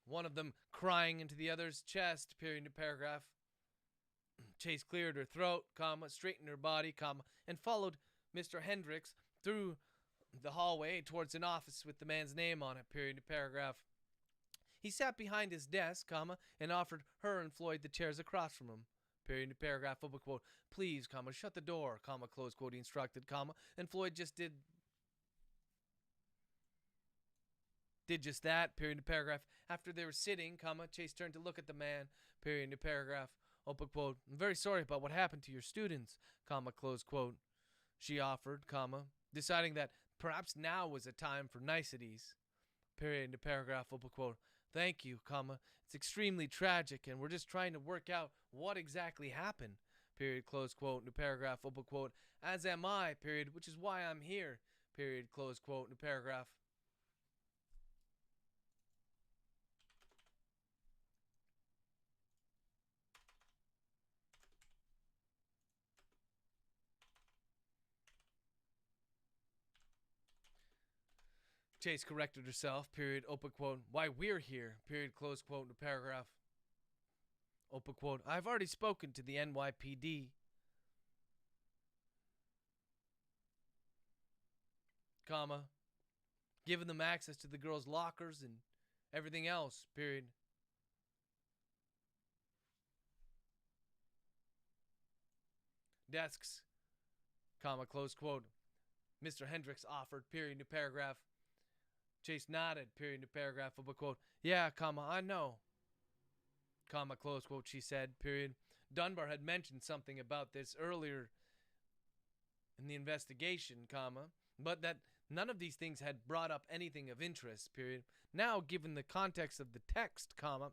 Speaker 1: one of them crying into the other's chest, period, paragraph. Chase cleared her throat, comma, straightened her body, comma, and followed Mr. Hendricks through the hallway towards an office with the man's name on it, period, paragraph. He sat behind his desk, comma, and offered her and Floyd the chairs across from him. Period, paragraph, open quote. Please, comma, shut the door, comma, close quote, he instructed, comma, and Floyd just did just that, period, paragraph. After they were sitting, comma, Chase turned to look at the man, period, paragraph, open quote. I'm very sorry about what happened to your students, comma, close quote. She offered, comma, deciding that perhaps now was a time for niceties, period, paragraph, open quote. Thank you, comma. It's extremely tragic, and we're just trying to work out what exactly happened, period, close quote, new paragraph, open quote. As am I, period, which is why I'm here, period, close quote, new paragraph. Chase corrected herself, period, open quote. Why we're here, period, close quote, new paragraph. Open quote. I've already spoken to the NYPD. Comma. Given them access to the girls' lockers and everything else, period. Desks, comma, close quote. Mr. Hendricks offered, period, new paragraph. Chase nodded, period, new paragraph, open quote. Yeah, comma, I know. Comma, close quote, she said, period. Dunbar had mentioned something about this earlier in the investigation, comma, but that none of these things had brought up anything of interest, period. Now, given the context of the text, comma,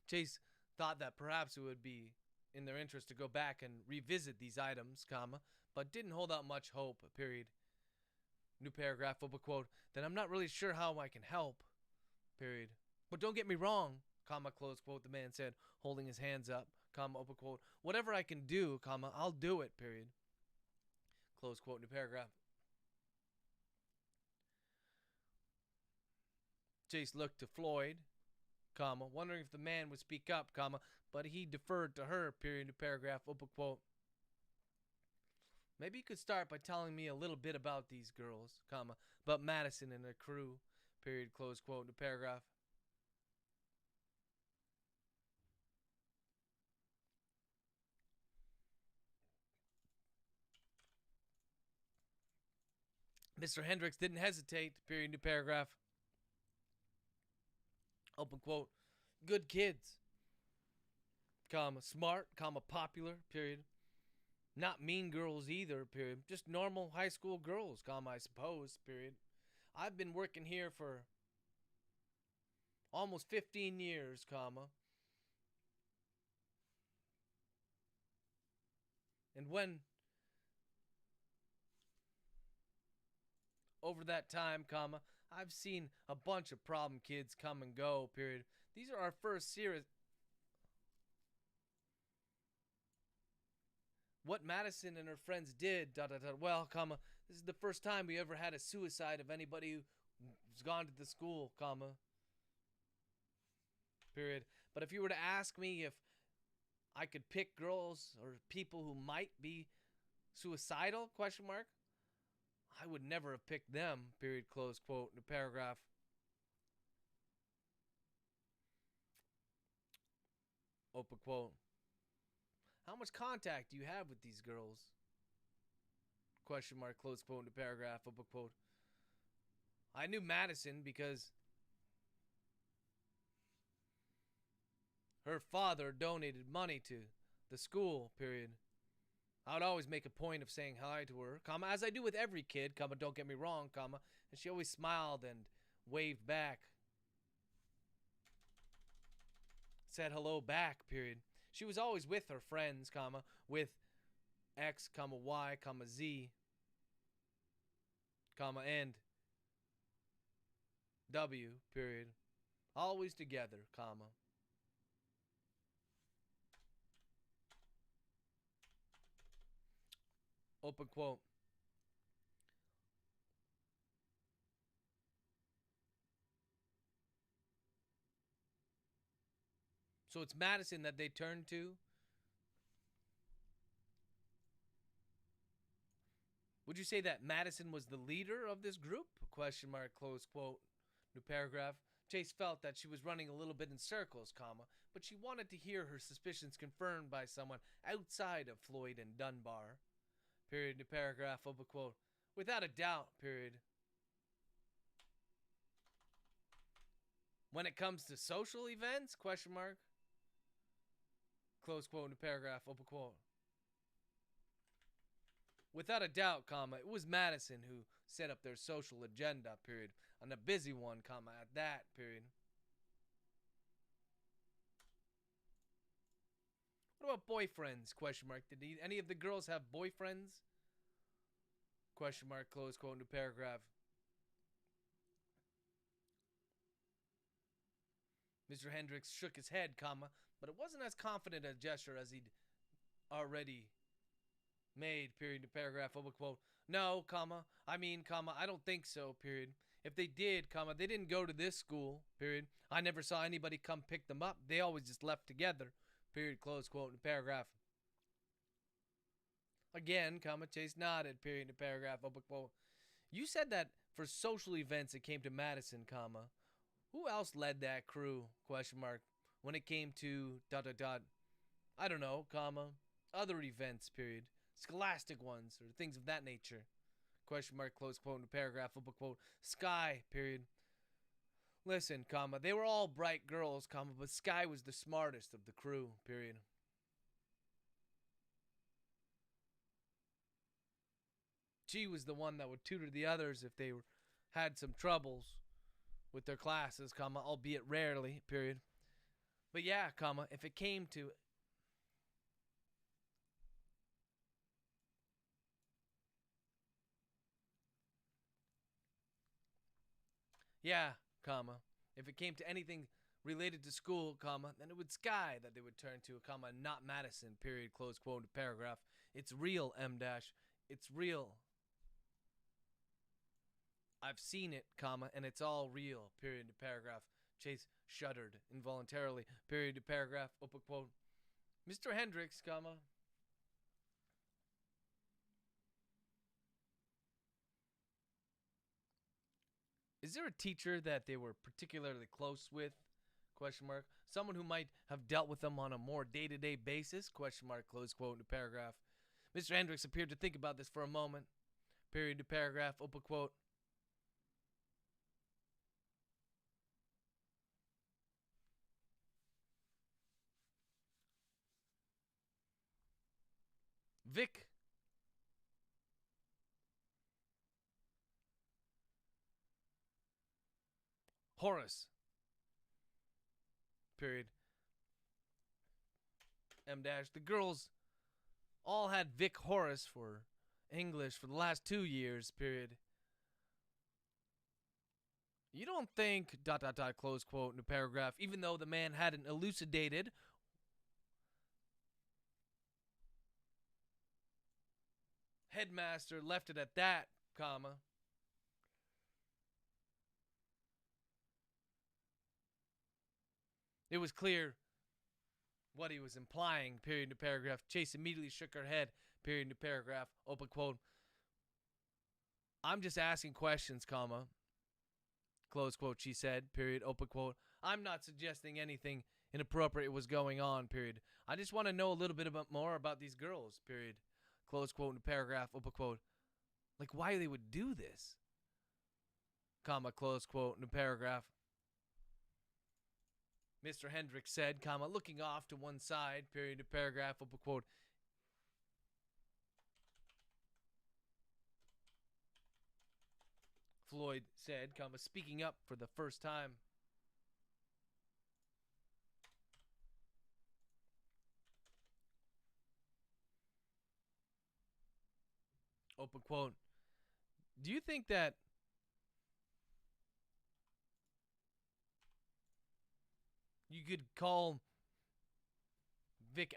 Speaker 1: Chase thought that perhaps it would be in their interest to go back and revisit these items, comma, but didn't hold out much hope, period. New paragraph, open quote. Then I'm not really sure how I can help, period. But don't get me wrong, comma, close quote, the man said, holding his hands up, comma, open quote. Whatever I can do, comma, I'll do it, period. Close quote, new paragraph. Chase looked to Floyd, comma, wondering if the man would speak up, comma, but he deferred to her, period, new paragraph, open quote. Maybe you could start by telling me a little bit about these girls, comma, about Madison and her crew, period, close quote, new paragraph. Mr. Hendricks didn't hesitate, period, new paragraph. Open quote. Good kids, comma, smart, comma, popular, period. Not mean girls either, period. Just normal high school girls, comma, I suppose, period. I've been working here for almost 15 years, comma. And when over that time, comma, I've seen a bunch of problem kids come and go, period. These are our first serious... What Madison and her friends did, well, comma, this is the first time we ever had a suicide of anybody who's gone to the school, comma, period. But if you were to ask me if I could pick girls or people who might be suicidal, question mark, I would never have picked them, period, close quote, in the paragraph. Open quote. How much contact do you have with these girls? Question mark, close quote, in the paragraph, open quote. I knew Madison because her father donated money to the school, period. I would always make a point of saying hi to her, comma, as I do with every kid, comma, don't get me wrong, comma, and she always smiled and waved back. Said hello back, period. She was always with her friends, comma, with X, comma, Y, comma, Z, comma, and W, period. Always together, comma. Open quote. So it's Madison that they turn to. Would you say that Madison was the leader of this group? Question mark, close quote, new paragraph. Chase felt that she was running a little bit in circles, comma, but she wanted to hear her suspicions confirmed by someone outside of Floyd and Dunbar. Period, new paragraph, open quote. Without a doubt, period. When it comes to social events, question mark, close quote, new paragraph, open quote. Without a doubt, comma, it was Madison who set up their social agenda, period. On a busy one, comma, at that, period. What about boyfriends, question mark? Did any of the girls have boyfriends? Question mark, close quote, new paragraph. Mr. Hendricks shook his head, comma, but it wasn't as confident a gesture as he'd already made, period, new paragraph, open quote. No, comma, I mean, comma, I don't think so, period. If they did, comma, they didn't go to this school, period. I never saw anybody come pick them up. They always just left together, period, close quote, new paragraph. Again, comma, Chase nodded, period, new paragraph, open quote. You said that for social events it came to Madison, comma. Who else led that crew, question mark, when it came to dot dot dot, I don't know, comma, other events, period. Scholastic ones, or things of that nature. Question mark, close quote, in the paragraph, open quote. Sky, period. Listen, comma, they were all bright girls, comma, but Sky was the smartest of the crew, period. She was the one that would tutor the others if they had some troubles with their classes, comma, albeit rarely, period. But yeah, comma, if it came to yeah, comma, if it came to anything related to school, comma, then it would Sky that they would turn to, comma, not Madison, period, close quote, paragraph. It's real, M dash. It's real. I've seen it, comma, and it's all real, period, paragraph. Chase shuddered involuntarily, period, paragraph, open quote. Mr. Hendricks, comma. Is there a teacher that they were particularly close with? Question mark. Someone who might have dealt with them on a more day-to-day basis? Question mark, close quote, in the paragraph. Mr. Hendricks appeared to think about this for a moment. Period, to paragraph, open quote. Vic. Horace. Period. M dash. The girls all had Vic Horace for English for the last 2 years, period. You don't think, dot, dot, dot, close quote, in the paragraph, even though the man hadn't elucidated headmaster left it at that, comma. It was clear what he was implying, period, to paragraph. Chase immediately shook her head, period, to paragraph, open quote. I'm just asking questions, comma. Close quote, she said, period, open quote. I'm not suggesting anything inappropriate was going on, period. I just want to know a little bit more about these girls, period. Close quote in the paragraph, open quote. Like why they would do this, comma, close quote in the paragraph. Mr. Hendricks said, comma, looking off to one side, period, to paragraph, open quote. Floyd said, comma, speaking up for the first time. Open quote. Do you think that you could call Vic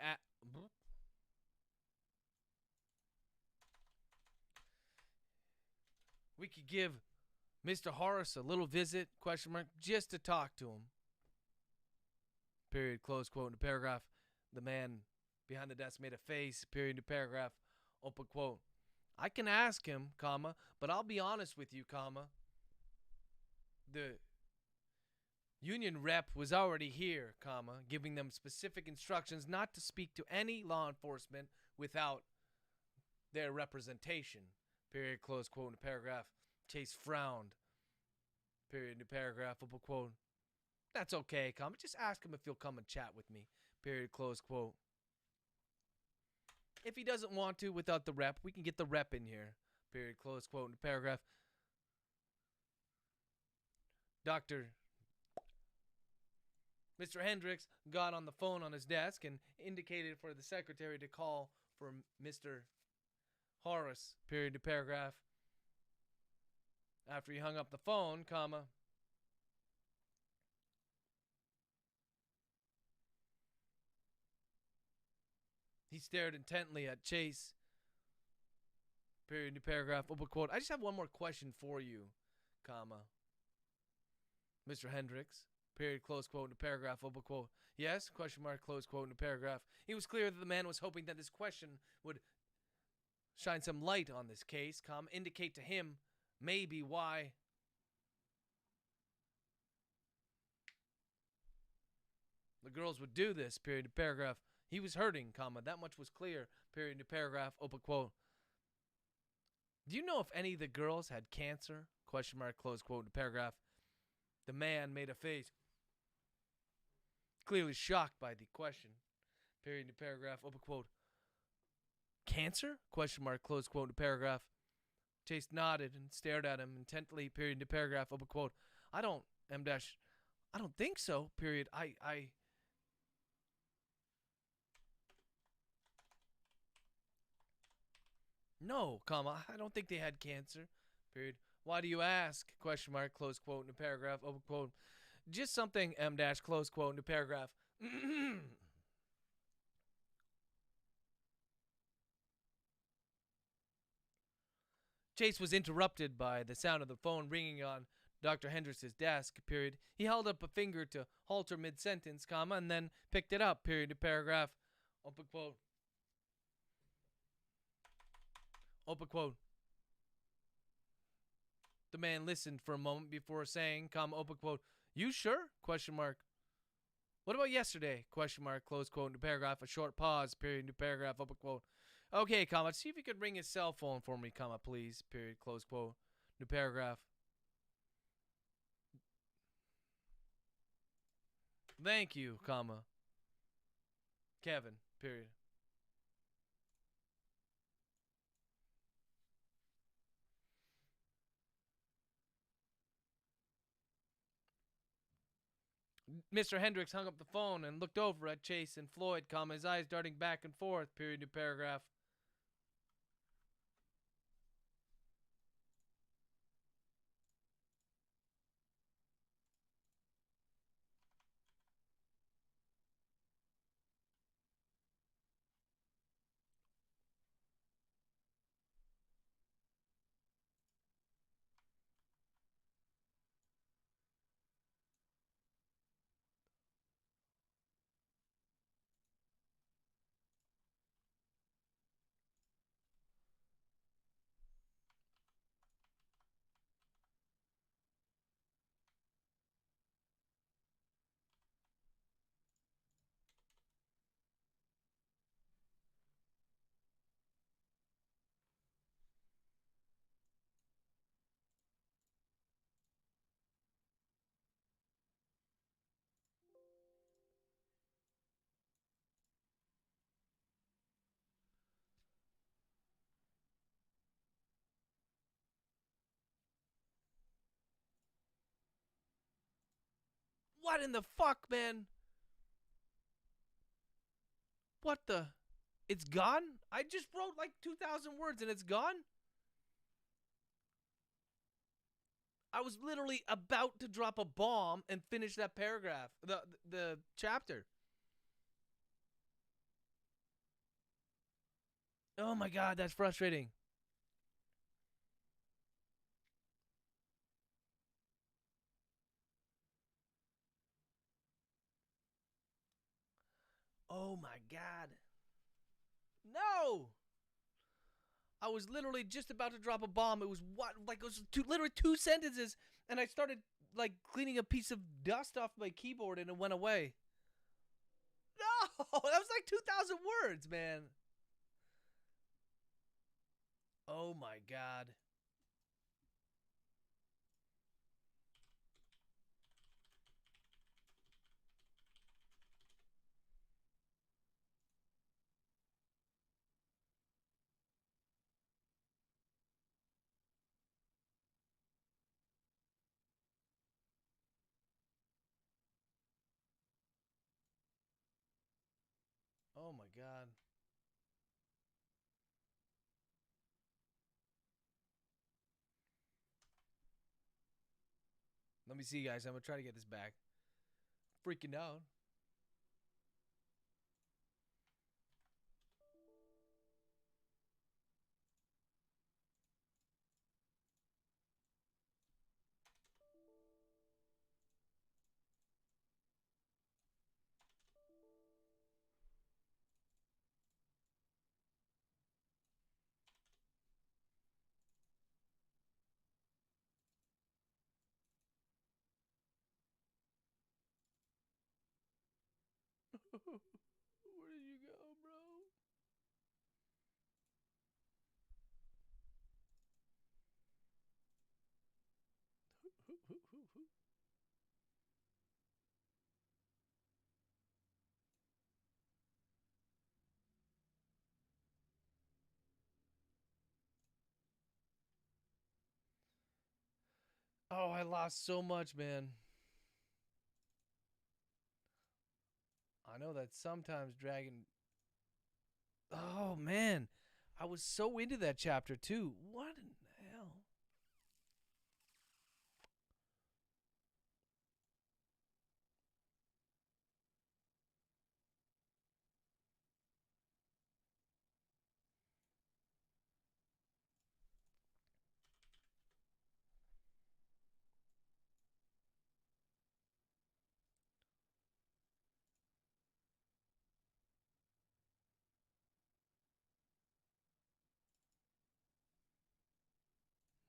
Speaker 1: we could give Mr. Horace a little visit, question mark, just to talk to him. Period, close quote in the paragraph. The man behind the desk made a face, period, in the paragraph, open quote. I can ask him, comma, but I'll be honest with you, comma. The union rep was already here, comma, giving them specific instructions not to speak to any law enforcement without their representation. Period, close quote, in the paragraph. Chase frowned. Period, in the paragraph, open quote. That's okay, comma. Just ask him if he'll come and chat with me. Period, close quote. If he doesn't want to without the rep, we can get the rep in here. Period, close quote, in the paragraph. Mr. Hendricks got on the phone on his desk and indicated for the secretary to call for Mr. Horace, period to paragraph. After he hung up the phone, comma, he stared intently at Chase, period to paragraph, open quote. I just have one more question for you, comma, Mr. Hendricks, period, close quote, in the paragraph, open quote. Yes, question mark, close quote, in the paragraph. It was clear that the man was hoping that this question would shine some light on this case, comma, indicate to him maybe why the girls would do this, period to paragraph. He was hurting, comma, that much was clear, period to paragraph, open quote. Do you know if any of the girls had cancer? Question mark, close quote, in the paragraph. The man made a face, clearly shocked by the question. Period to paragraph, open quote. Cancer? Question mark, close quote, in the paragraph. Chase nodded and stared at him intently, period to paragraph, open quote. I don't think so, period. No, comma, I don't think they had cancer, period. Why do you ask? Question mark, close quote, in the paragraph, open quote. Just something, close quote, in the paragraph. Chase was interrupted by the sound of the phone ringing on Dr. Hendricks' desk, period. He held up a finger to halt her mid-sentence, comma, and then picked it up, period to paragraph, open quote. Open quote. The man listened for a moment before saying, comma, open quote, you sure? Question mark. What about yesterday? Question mark, close quote, in the paragraph, a short pause, period, in the paragraph, open quote. Okay, comma, see if you could ring his cell phone for me, comma, please, period, close quote, new paragraph. Thank you, comma, Kevin, period. Mr. Hendricks hung up the phone and looked over at Chase and Floyd, comma, his eyes darting back and forth, period, new paragraph. What in the fuck, man? What the? It's gone? I just wrote like 2,000 words and it's gone? I was literally about to drop a bomb and finish that paragraph, the chapter. Oh my god, that's frustrating. Oh my god. No! I was literally just about to drop a bomb. It was literally 2 sentences, and I started like cleaning a piece of dust off my keyboard, and it went away. No, that was like 2,000 words, man. Oh my god. Oh my god. Let me see, guys. I'm gonna try to get this back. Freaking out. Where did you go, bro? Oh, I lost so much, man. I know that sometimes Dragon. Oh, man. I was so into that chapter, too. What in the hell?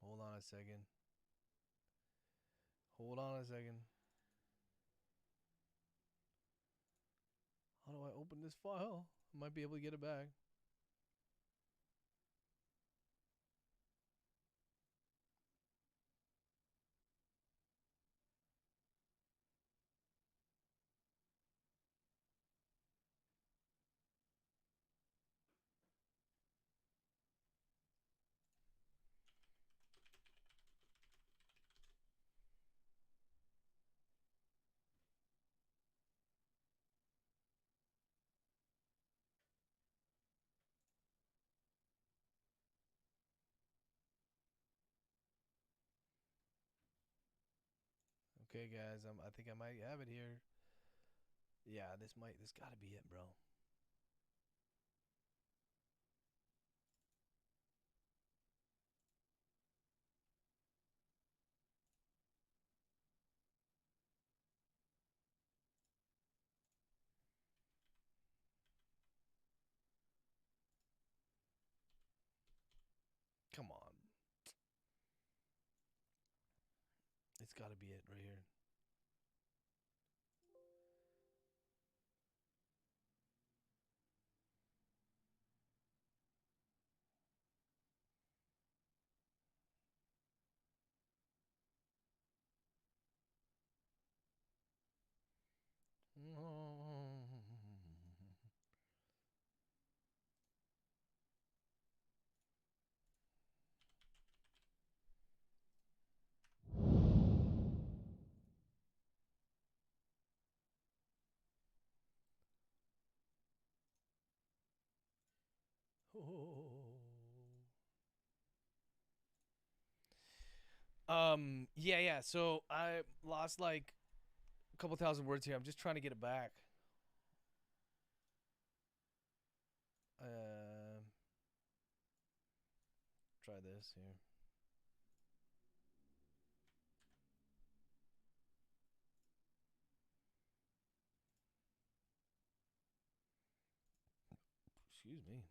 Speaker 1: Hold on a second. Hold on a second. How do I open this file? I might be able to get it back. Okay, guys, I think I might have it here. Yeah, this gotta be it, bro. Come on. It's gotta be it right here. Yeah. So I lost like a couple thousand words here. I'm just trying to get it back. Um, Try this here. Excuse me.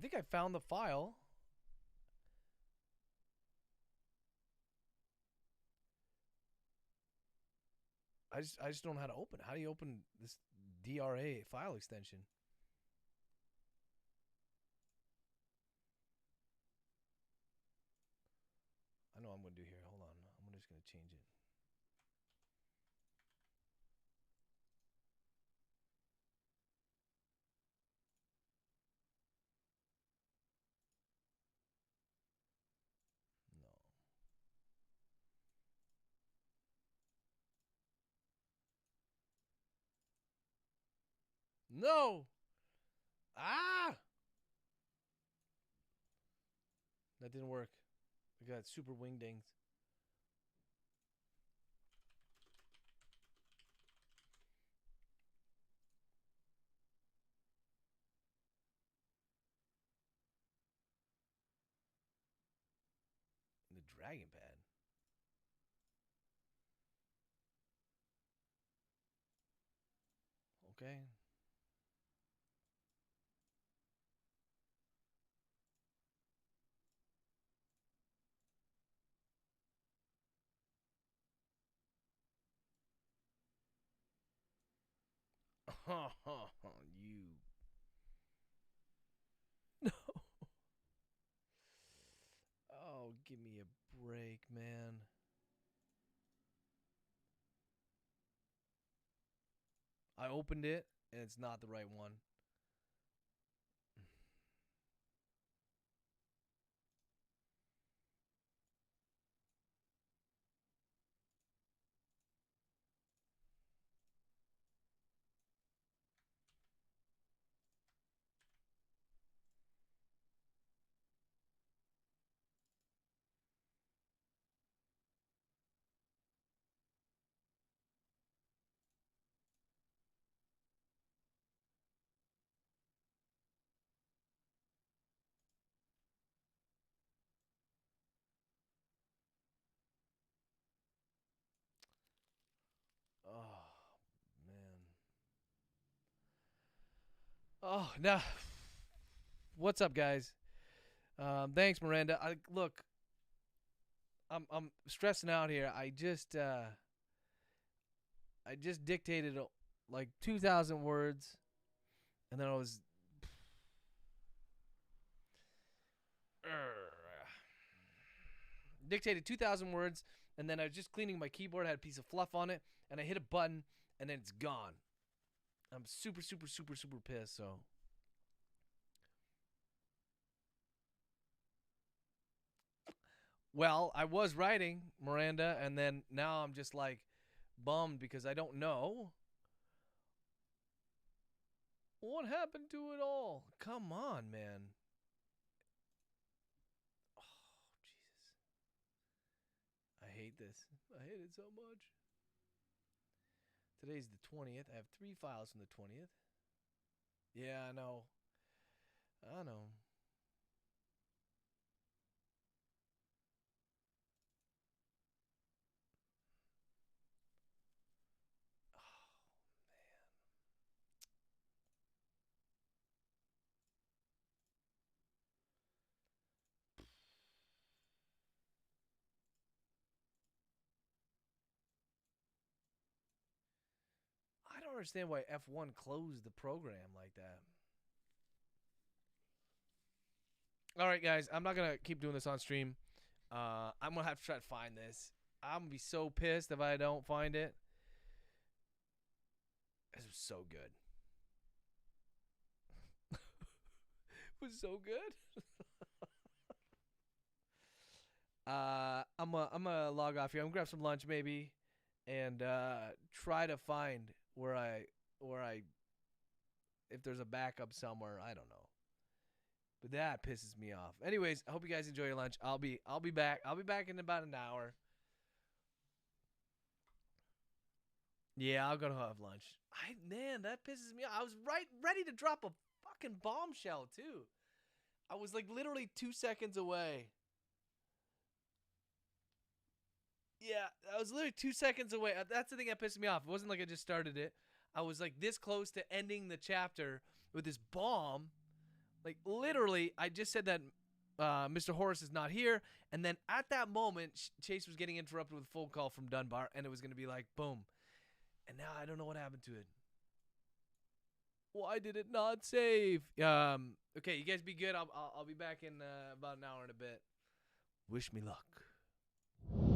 Speaker 1: think I found the file. I just don't know how to open it. How do you open this DRA file extension? I know what I'm going to do here. Hold on. I'm just going to change it. No. No. Ah! That didn't work. I got super wingdings. The dragon pad. Okay. You. No. Oh, give me a break, man. I opened it, and it's not the right one. Oh, man. Oh, now, what's up, guys? Thanks, Miranda. Look, I'm stressing out here. I just dictated like 2,000 words, and then I was dictated 2,000 words, and then I was just cleaning my keyboard. I had a piece of fluff on it, and I hit a button, and then it's gone. I'm super, super, super, super pissed. So. Well, I was writing, Miranda, and then now I'm just like bummed because I don't know what happened to it all. Come on, man. Oh, Jesus. I hate this. I hate it so much. Today's the 20th. I have 3 files from the 20th. Yeah, I know. I know. I don't understand why F1 closed the program like that. All right, guys. I'm not going to keep doing this on stream. I'm going to have to try to find this. I'm going to be so pissed if I don't find it. This was so good. It was so good. I'm gonna log off here. I'm gonna grab some lunch maybe, and try to find where I if there's a backup somewhere. I don't know, but that pisses me off. Anyways, I hope you guys enjoy your lunch. I'll be back. I'll be back in about an hour. Yeah, I'll go to have lunch. Man, that pisses me off. I was ready to drop a fucking bombshell too. I was like literally 2 seconds away. Yeah, I was literally 2 seconds away. That's the thing that pissed me off. It wasn't like I just started it. I was like this close to ending the chapter with this bomb. Like, literally, I just said that Mr. Horace is not here, and then at that moment, Chase was getting interrupted with a phone call from Dunbar, and it was going to be like, boom. And now I don't know what happened to it. Why did it not save? Okay, you guys be good. I'll be back in about an hour and a bit. Wish me luck.